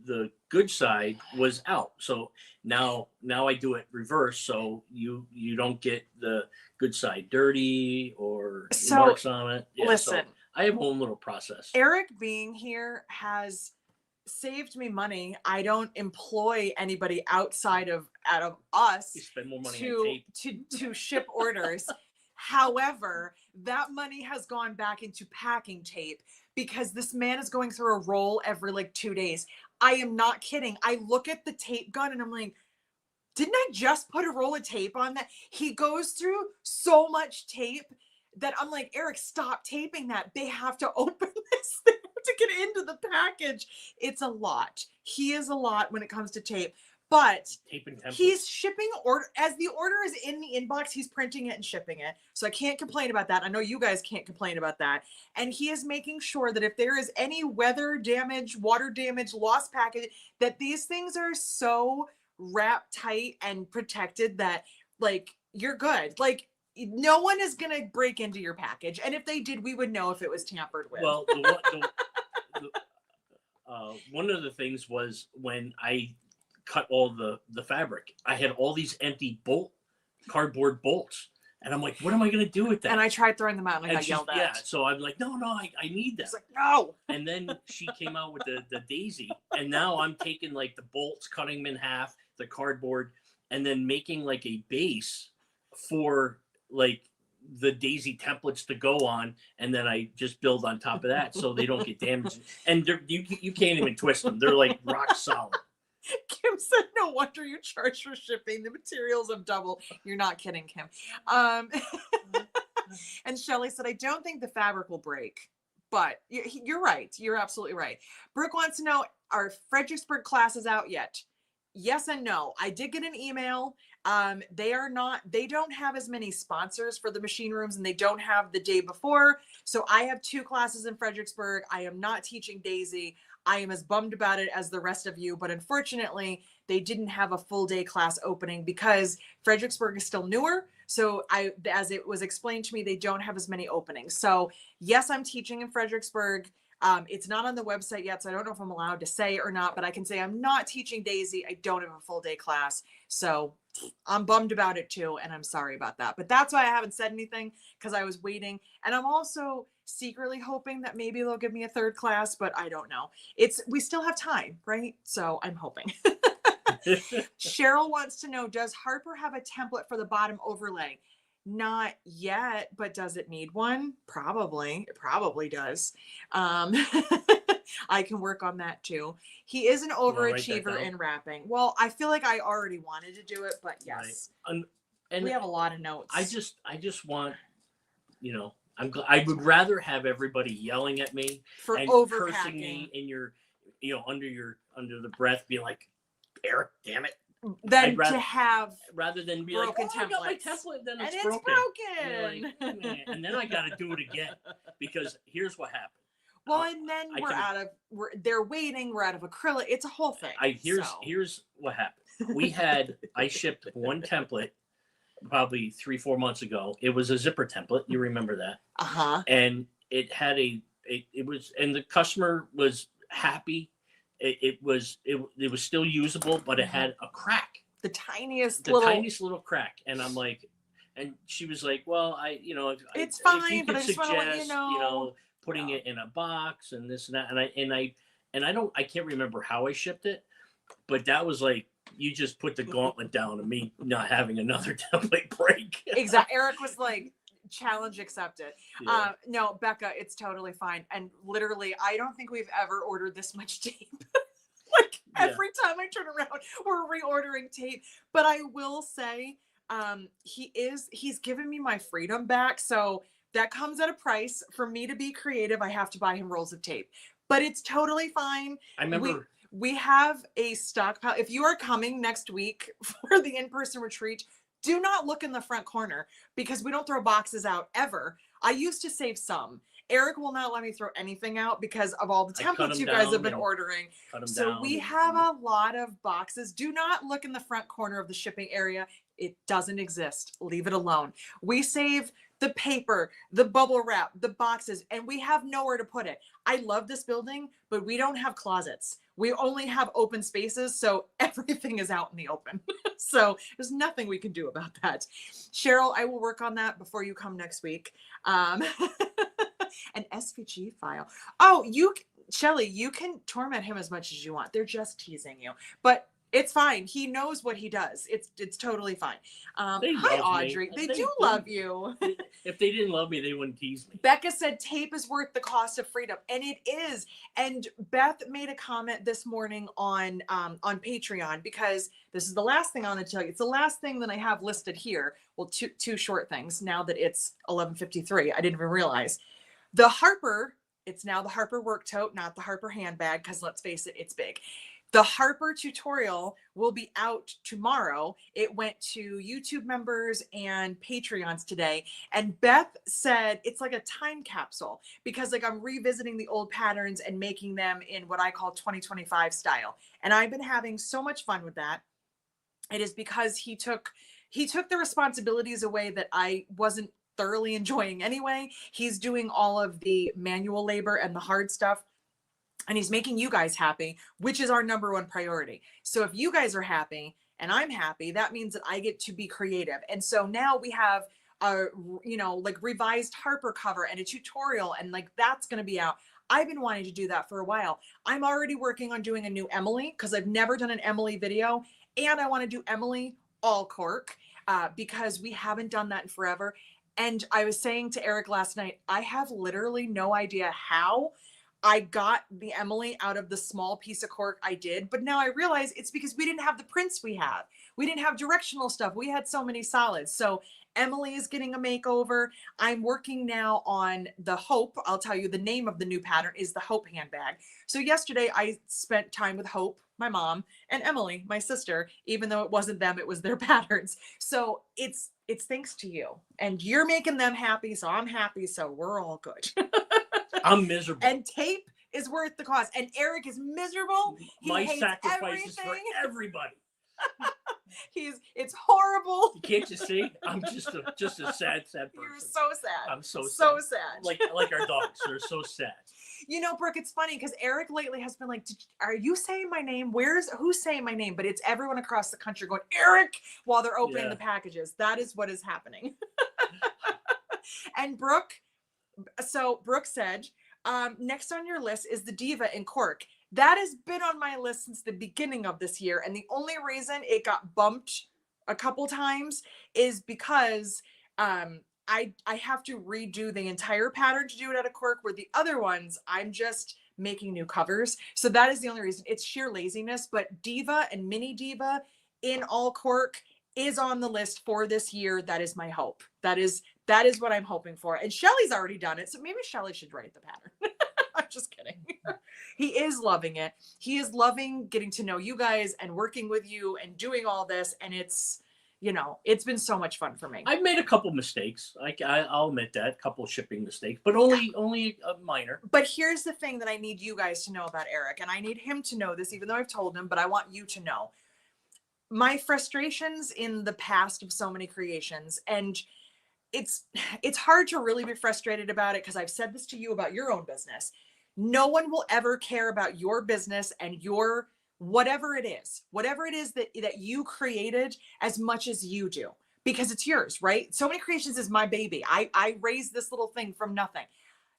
the good side was out. So now I do it reverse, so you don't get the good side dirty or marks on it. Yeah, listen, so I have my own little process. Eric being here has saved me money. I don't employ anybody outside of us. You spend more money on tape. to ship orders. However, that money has gone back into packing tape because this man is going through a roll every like 2 days. I am not kidding. I look at the tape gun and I'm like, didn't I just put a roll of tape on that? He goes through so much tape that I'm like, Eric, stop taping that. They have to open this thing to get into the package. It's a lot. He is a lot when it comes to tape. But he's shipping order as the order is in the inbox. He's printing it and shipping it. So I can't complain about that. I know you guys can't complain about that. And he is making sure that if there is any weather damage, water damage, lost package, that these things are so wrapped tight and protected that like you're good. Like no one is going to break into your package. And if they did, we would know if it was tampered with. Well, one of the things was when I cut all the fabric, I had all these empty cardboard bolts, and I'm like, what am I going to do with that? And I tried throwing them out and I got yelled at. Yeah, so I'm like, no, I need that. It's like, no. And then she came out with the daisy, and now I'm taking like the bolts, cutting them in half, the cardboard, and then making like a base for like the daisy templates to go on, and then I just build on top of that so they don't get damaged. And you can't even twist them; they're like rock solid. Kim said, no wonder you charge for shipping. The materials have doubled. You're not kidding, Kim. And Shelly said, I don't think the fabric will break. But you're right. You're absolutely right. Brooke wants to know, are Fredericksburg classes out yet? Yes and no. I did get an email. They don't have as many sponsors for the machine rooms, and they don't have the day before. So I have 2 classes in Fredericksburg. I am not teaching Daisy. I am as bummed about it as the rest of you, but unfortunately they didn't have a full day class opening because Fredericksburg is still newer. So as it was explained to me, they don't have as many openings. So yes, I'm teaching in Fredericksburg. It's not on the website yet, so I don't know if I'm allowed to say or not, but I can say I'm not teaching Daisy. I don't have a full day class. So I'm bummed about it too, and I'm sorry about that. But that's why I haven't said anything, because I was waiting. And I'm also secretly hoping that maybe they'll give me a 3rd class, but I don't know. We still have time, right? So I'm hoping. Cheryl wants to know, does Harper have a template for the bottom overlay? Not yet, but does it need one? Probably. It probably does. I can work on that too. He is an overachiever in wrapping. Well, I feel like I already wanted to do it, but yes. Right. And we have a lot of notes. I just want, you know, I would rather have everybody yelling at me for and cursing me in your, you know, under the breath, being like, Eric, damn it. Than to have rather than be broken like, templates. I got my template, then it's broken. Like, and then I got to do it again because here's what happened. Well, and then they're waiting. We're out of acrylic. It's a whole thing. Here's what happened. I shipped one template probably 3-4 months ago. It was a zipper template. You remember that? Uh-huh. And it had it was, and the customer was happy. It was still usable, but it had a crack, The tiniest the little. tiniest little crack. And I'm like, and she was like, well, It's if fine, you but could I just want to let you suggest, know. putting Yeah. it in a box and this and that. And I can't remember how I shipped it, but that was like, you just put the gauntlet down to me not having another template break. Exactly. Eric was like, challenge accepted. Yeah. No, Becca, it's totally fine. And literally, I don't think we've ever ordered this much tape. Like every time I turn around, we're reordering tape. But I will say, he's given me my freedom back. So that comes at a price. For me to be creative, I have to buy him rolls of tape. But it's totally fine. I remember. We have a stockpile. If you are coming next week for the in-person retreat, do not look in the front corner because we don't throw boxes out ever. I used to save some. Eric will not let me throw anything out because of all the templates you guys have been ordering. So we have a lot of boxes. Do not look in the front corner of the shipping area. It doesn't exist. Leave it alone. We save the paper, the bubble wrap, the boxes, and we have nowhere to put it. I love this building, but we don't have closets. We only have open spaces, so everything is out in the open. So there's nothing we can do about that. Cheryl, I will work on that before you come next week. An SVG file. Oh, Shelly, you can torment him as much as you want. They're just teasing you, but it's fine. He knows what he does. It's totally fine. Hi, Audrey. They do love you. If they didn't love me, they wouldn't tease me. Becca said tape is worth the cost of freedom, and it is. And Beth made a comment this morning on Patreon, because this is the last thing I want to tell you. It's the last thing that I have listed here. Well, two short things. Now that it's 11:53, I didn't even realize the Harper. It's now the Harper work tote, not the Harper handbag, because let's face it, it's big. The Harper tutorial will be out tomorrow. It went to YouTube members and Patreons today. And Beth said it's like a time capsule, because like I'm revisiting the old patterns and making them in what I call 2025 style. And I've been having so much fun with that. It is because he took the responsibilities away that I wasn't thoroughly enjoying anyway. He's doing all of the manual labor and the hard stuff. And he's making you guys happy, which is our number one priority. So if you guys are happy and I'm happy, that means that I get to be creative. And so now we have a, like revised Harper cover and a tutorial, and like that's going to be out. I've been wanting to do that for a while. I'm already working on doing a new Emily, because I've never done an Emily video, and I want to do Emily all Cork because we haven't done that in forever. And I was saying to Eric last night, I have literally no idea how I got the Emily out of the small piece of cork I did, but now I realize it's because we didn't have the prints we have. We didn't have directional stuff. We had so many solids. So Emily is getting a makeover. I'm working now on the Hope. I'll tell you the name of the new pattern is the Hope handbag. So yesterday I spent time with Hope, my mom, and Emily, my sister, even though it wasn't them, it was their patterns. So it's thanks to you, and you're making them happy. So I'm happy. So we're all good. I'm miserable. And tape is worth the cost. And Eric is miserable. My sacrifice is for everybody. It's horrible. You can't just see. I'm just a sad person. You're so sad. I'm so sad. Like our dogs. They're so sad. Brooke, it's funny because Eric lately has been like, are you saying my name? Who's saying my name? But it's everyone across the country going, Eric, while they're opening the packages. That is what is happening. And Brooke said, next on your list is the Diva in Cork. That has been on my list since the beginning of this year. And the only reason it got bumped a couple times is because I have to redo the entire pattern to do it out of Cork, where the other ones, I'm just making new covers. So that is the only reason. It's sheer laziness, but Diva and Mini Diva in all Cork is on the list for this year. That is my hope. That is what I'm hoping for. And Shelly's already done it. So maybe Shelly should write the pattern. I'm just kidding. He is loving it. He is loving getting to know you guys and working with you and doing all this. And it's been so much fun for me. I've made a couple mistakes. I'll admit that, a couple shipping mistakes, but only a minor. But here's the thing that I need you guys to know about Eric. And I need him to know this, even though I've told him, but I want you to know. my frustrations in the past of so many creations, and it's hard to really be frustrated about it because I've said this to you about your own business. No one will ever care about your business and your whatever it is that you created as much as you do, because it's yours, right? So Many Creations is my baby. I raised this little thing from nothing.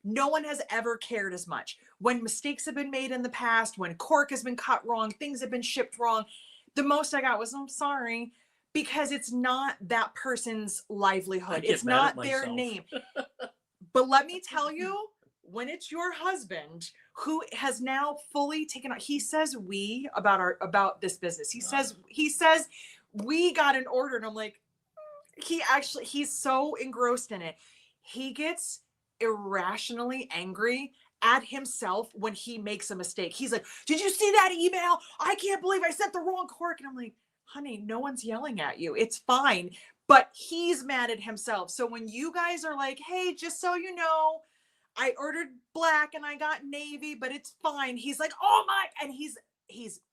No one has ever cared as much. When mistakes have been made in the past, when cork has been cut wrong, things have been shipped wrong, the most I got was, I'm sorry, because it's not that person's livelihood. It's not their name. But let me tell you, when it's your husband who has now fully taken on, he says we about this business. He says we got an order, and I'm like, he's so engrossed in it. He gets irrationally angry at himself when he makes a mistake. He's like, did you see that email? I can't believe I sent the wrong cork. And I'm like, honey, no one's yelling at you. It's fine. But he's mad at himself. So when you guys are like, hey, just so you know, I ordered black and I got navy, but it's fine. He's like, oh my, and he's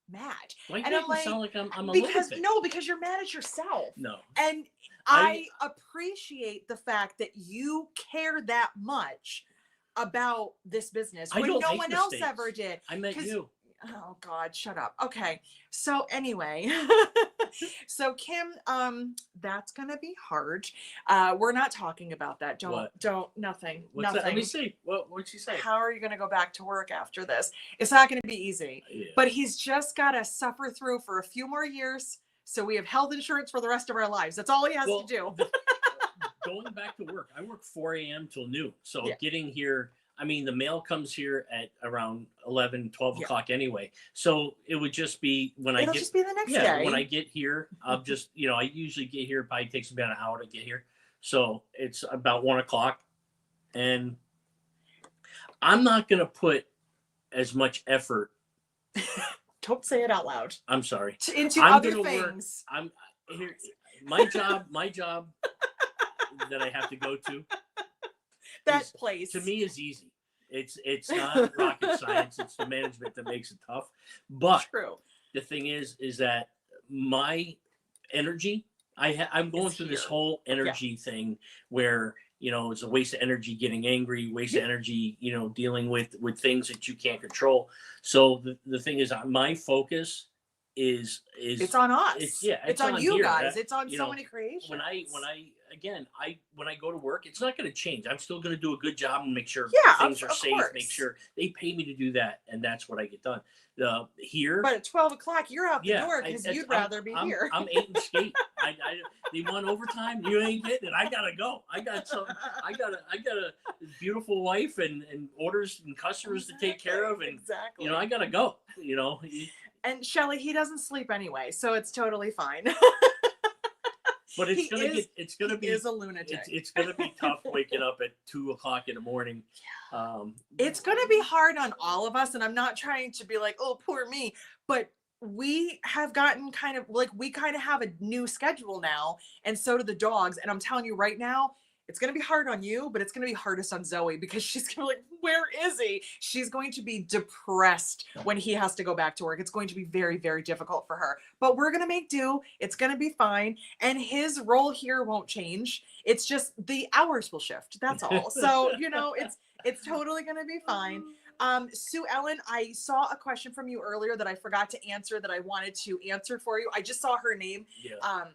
mad. Why and do you I'm like, sound like I'm a because lunatic? no, because you're mad at yourself. No. And I appreciate the fact that you care that much about this business when no one else ever did. I met you. Oh God, shut up. Okay. So anyway, so Kim, that's gonna be hard. We're not talking about that. Nothing. What's that? Let me see. What'd she say? How are you gonna go back to work after this? It's not gonna be easy. Yeah. But he's just gotta suffer through for a few more years. So we have health insurance for the rest of our lives. That's all he has to do. Going back to work, I work 4 a.m. till noon. So getting here, I mean, the mail comes here at around 11, 12 o'clock anyway. So it would just be It'll just be the next day. When I get here, I'll just, I usually get here, probably takes about an hour to get here. So it's about 1 o'clock. And I'm not going to put as much effort. Don't say it out loud. I'm sorry. Into other things. I'm here. My job that I have to go to. That place to me is easy. It's not rocket science. It's the management that makes it tough. But true. The thing is that my energy, I'm going through this whole energy thing where, it's a waste of energy getting angry, waste of energy, dealing with things that you can't control. So the thing is, my focus is it's on us. It's on you guys. It's on So Many Creations. When I go to work, it's not going to change. I'm still going to do a good job and make sure things are safe. Course. Make sure they pay me to do that, and that's what I get done. Here, but at 12 o'clock, you're out the door because you'd rather be here. I'm 8 and skate. They want overtime. You ain't getting it. I gotta go. I got a beautiful wife and orders and customers to take care of, and I gotta go. And Shelly, he doesn't sleep anyway, so it's totally fine. But it's gonna be a lunatic. It's gonna be tough waking up at 2 o'clock in the morning. It's gonna be hard on all of us, and I'm not trying to be like, oh, poor me, but we have gotten we have a new schedule now, and so do the dogs. And I'm telling you right now, it's going to be hard on you, but it's going to be hardest on Zoe because she's going to be like, where is he? She's going to be depressed when he has to go back to work. It's going to be very, very difficult for her, but we're going to make do. It's going to be fine. And his role here won't change. It's just the hours will shift. That's all. So, it's totally going to be fine. Sue Ellen, I saw a question from you earlier that I forgot to answer that I wanted to answer for you. I just saw her name. Yeah.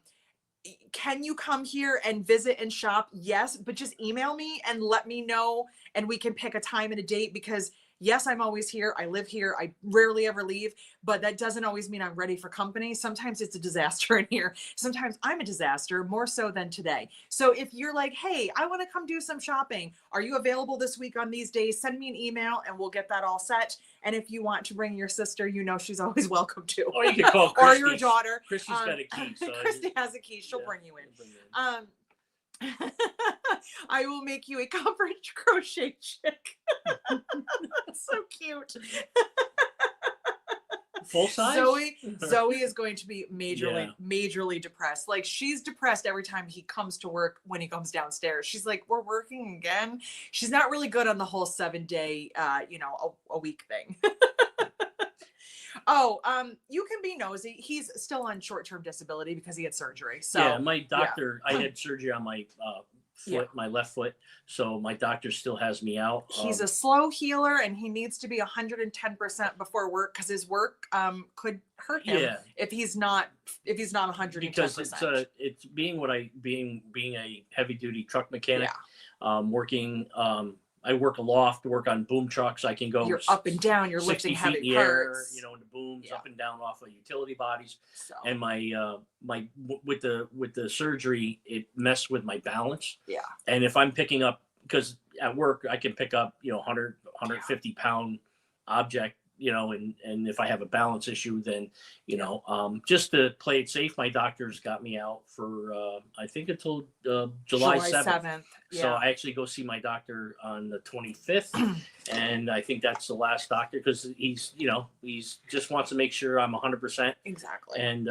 Can you come here and visit and shop? Yes, but just email me and let me know, and we can pick a time and a date, because yes, I'm always here. I live here. I rarely ever leave, but that doesn't always mean I'm ready for company. Sometimes it's a disaster in here. Sometimes I'm a disaster, more so than today. So if you're like, hey, I want to come do some shopping, are you available this week on these days? Send me an email and we'll get that all set. And if you want to bring your sister, she's always welcome to. Or you can call Christy. Or your daughter. Christy's got a key. So Christy has a key. She'll bring you in. I will make you a coverage crochet chick. So cute. Full size. Zoe is going to be majorly depressed. Like, she's depressed every time he comes to work. When he comes downstairs, she's like, we're working again. She's not really good on the whole 7-day a week thing. Oh, you can be nosy. He's still on short-term disability because he had surgery. So Yeah, my doctor, I had surgery on my foot, my left foot. So my doctor still has me out. He's a slow healer and he needs to be 110% before work because his work could hurt him if he's not 110%. Because it's being a heavy duty truck mechanic, working I work a loft, work on boom trucks. I can go. You're up and down. You're lifting heavy in the parts. air, in the booms, up and down off of utility bodies. So. And with the surgery, it messed with my balance. Yeah. And if I'm picking up, because at work I can pick up 150 pound object, and if I have a balance issue, then just to play it safe, my doctor's got me out for I think until July 7th. Yeah. So I actually go see my doctor on the 25th, and I think that's the last doctor because he's just wants to make sure I'm 100%. Exactly. And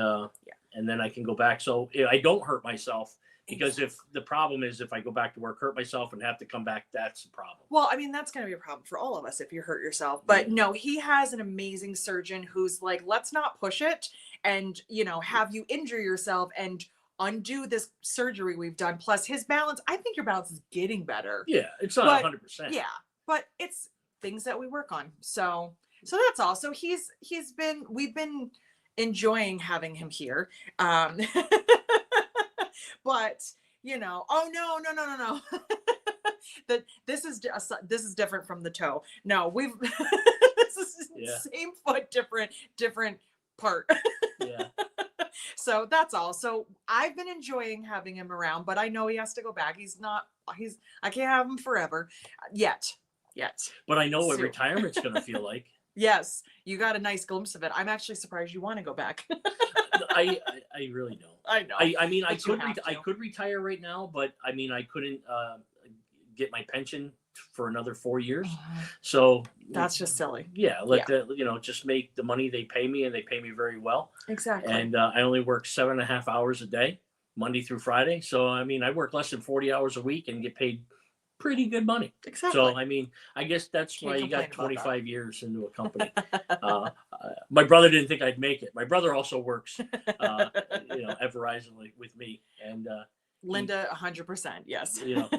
and then I can go back. So I don't hurt myself. Because if the problem is if I go back to work, hurt myself and have to come back, that's a problem. Well, I mean, that's going to be a problem for all of us if you hurt yourself. But no, he has an amazing surgeon who's like, let's not push it and, have you injure yourself and undo this surgery we've done. Plus his balance, I think your balance is getting better. Yeah, it's not 100%. Yeah, but it's things that we work on. So that's all. So we've been enjoying having him here. But oh no. This is different from the toe. No, this is same foot, different part. Yeah. So that's all. So I've been enjoying having him around, but I know he has to go back. I can't have him forever yet. But I know what retirement's going to feel like. Yes, you got a nice glimpse of it. I'm actually surprised you want to go back. I really don't. I know. I mean, I could retire right now, but I mean, I couldn't get my pension for another 4 years. So that's just silly. Yeah, just make the money they pay me, and they pay me very well. Exactly. And I only work 7.5 hours a day, Monday through Friday. So I mean, I work less than 40 hours a week and get paid pretty good money. Exactly. So I mean, I guess that's why you got 25 years into a company. My brother didn't think I'd make it. My brother also works, at Verizon with me, and Linda, 100%. Yes.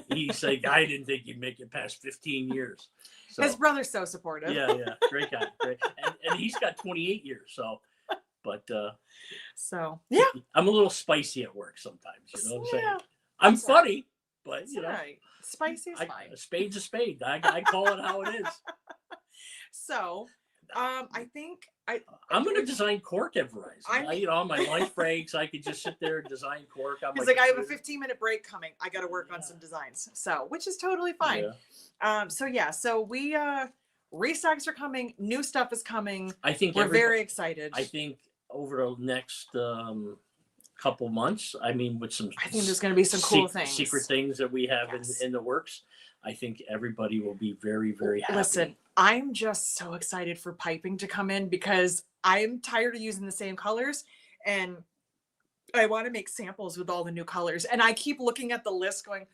He said, I didn't think you'd make it past 15 years. So, his brother's so supportive. Yeah, great guy, great, and he's got 28 years. So, but so yeah, I'm a little spicy at work sometimes. You know what I'm saying? I'm funny, but right. Spicy is fine. A spade's a spade. I call it how it is. So, I think I'm going to design Cork at Verizon. On my lunch breaks, I could just sit there and design Cork. He's like, I have a 15-minute break coming. I got to work on some designs. So, which is totally fine. Yeah. So we restocks are coming. New stuff is coming. I think we're very excited. I think over the next couple months, I think there's going to be some cool secret things that we have in the works. I think everybody will be very, very happy. Listen, I'm just so excited for piping to come in because I'm tired of using the same colors and I want to make samples with all the new colors. And I keep looking at the list going,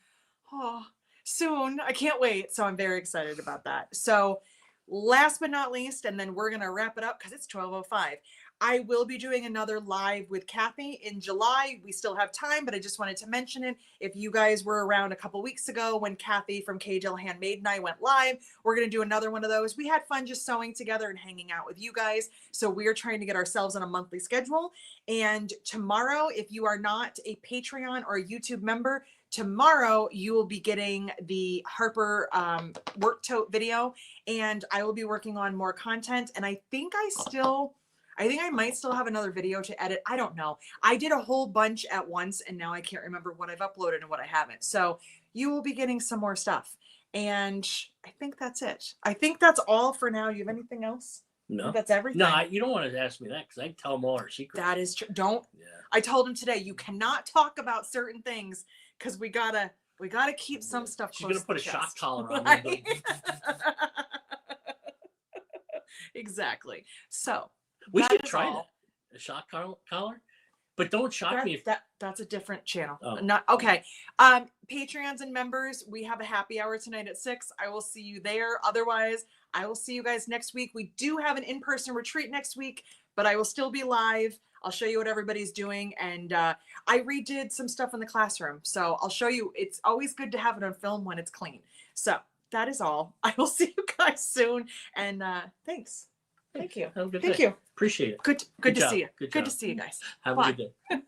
oh, soon. I can't wait. So I'm very excited about that. So last but not least, and then we're going to wrap it up because it's 12:05. I will be doing another live with Kathy in July. We still have time, but I just wanted to mention it. If you guys were around a couple weeks ago when Kathy from KJL Handmade and I went live, we're going to do another one of those. We had fun just sewing together and hanging out with you guys. So we are trying to get ourselves on a monthly schedule. And tomorrow, if you are not a Patreon or a YouTube member, tomorrow you will be getting the Harper work tote video, and I will be working on more content. And I think I might still have another video to edit. I don't know. I did a whole bunch at once and now I can't remember what I've uploaded and what I haven't. So you will be getting some more stuff. And I think that's it. I think that's all for now. You have anything else? No. That's everything. No, you don't want to ask me that because I can tell them all our secrets. That is true. Don't. Yeah. I told him today, you cannot talk about certain things because we gotta keep some stuff close. She's gonna put a shock collar on right? Exactly. So we should try that. A shock collar. But don't shock me if That's a different channel. Oh. Not okay. Patreons and members, we have a happy hour tonight at 6. I will see you there. Otherwise, I will see you guys next week. We do have an in-person retreat next week, but I will still be live. I'll show you what everybody's doing. And I redid some stuff in the classroom. So I'll show you. It's always good to have it on film when it's clean. So that is all. I will see you guys soon. And thanks. Thank you. Have a good Thank day. you. Appreciate it. Good Good to job. see you. Good Good job. to see you guys. Have Bye. a good day.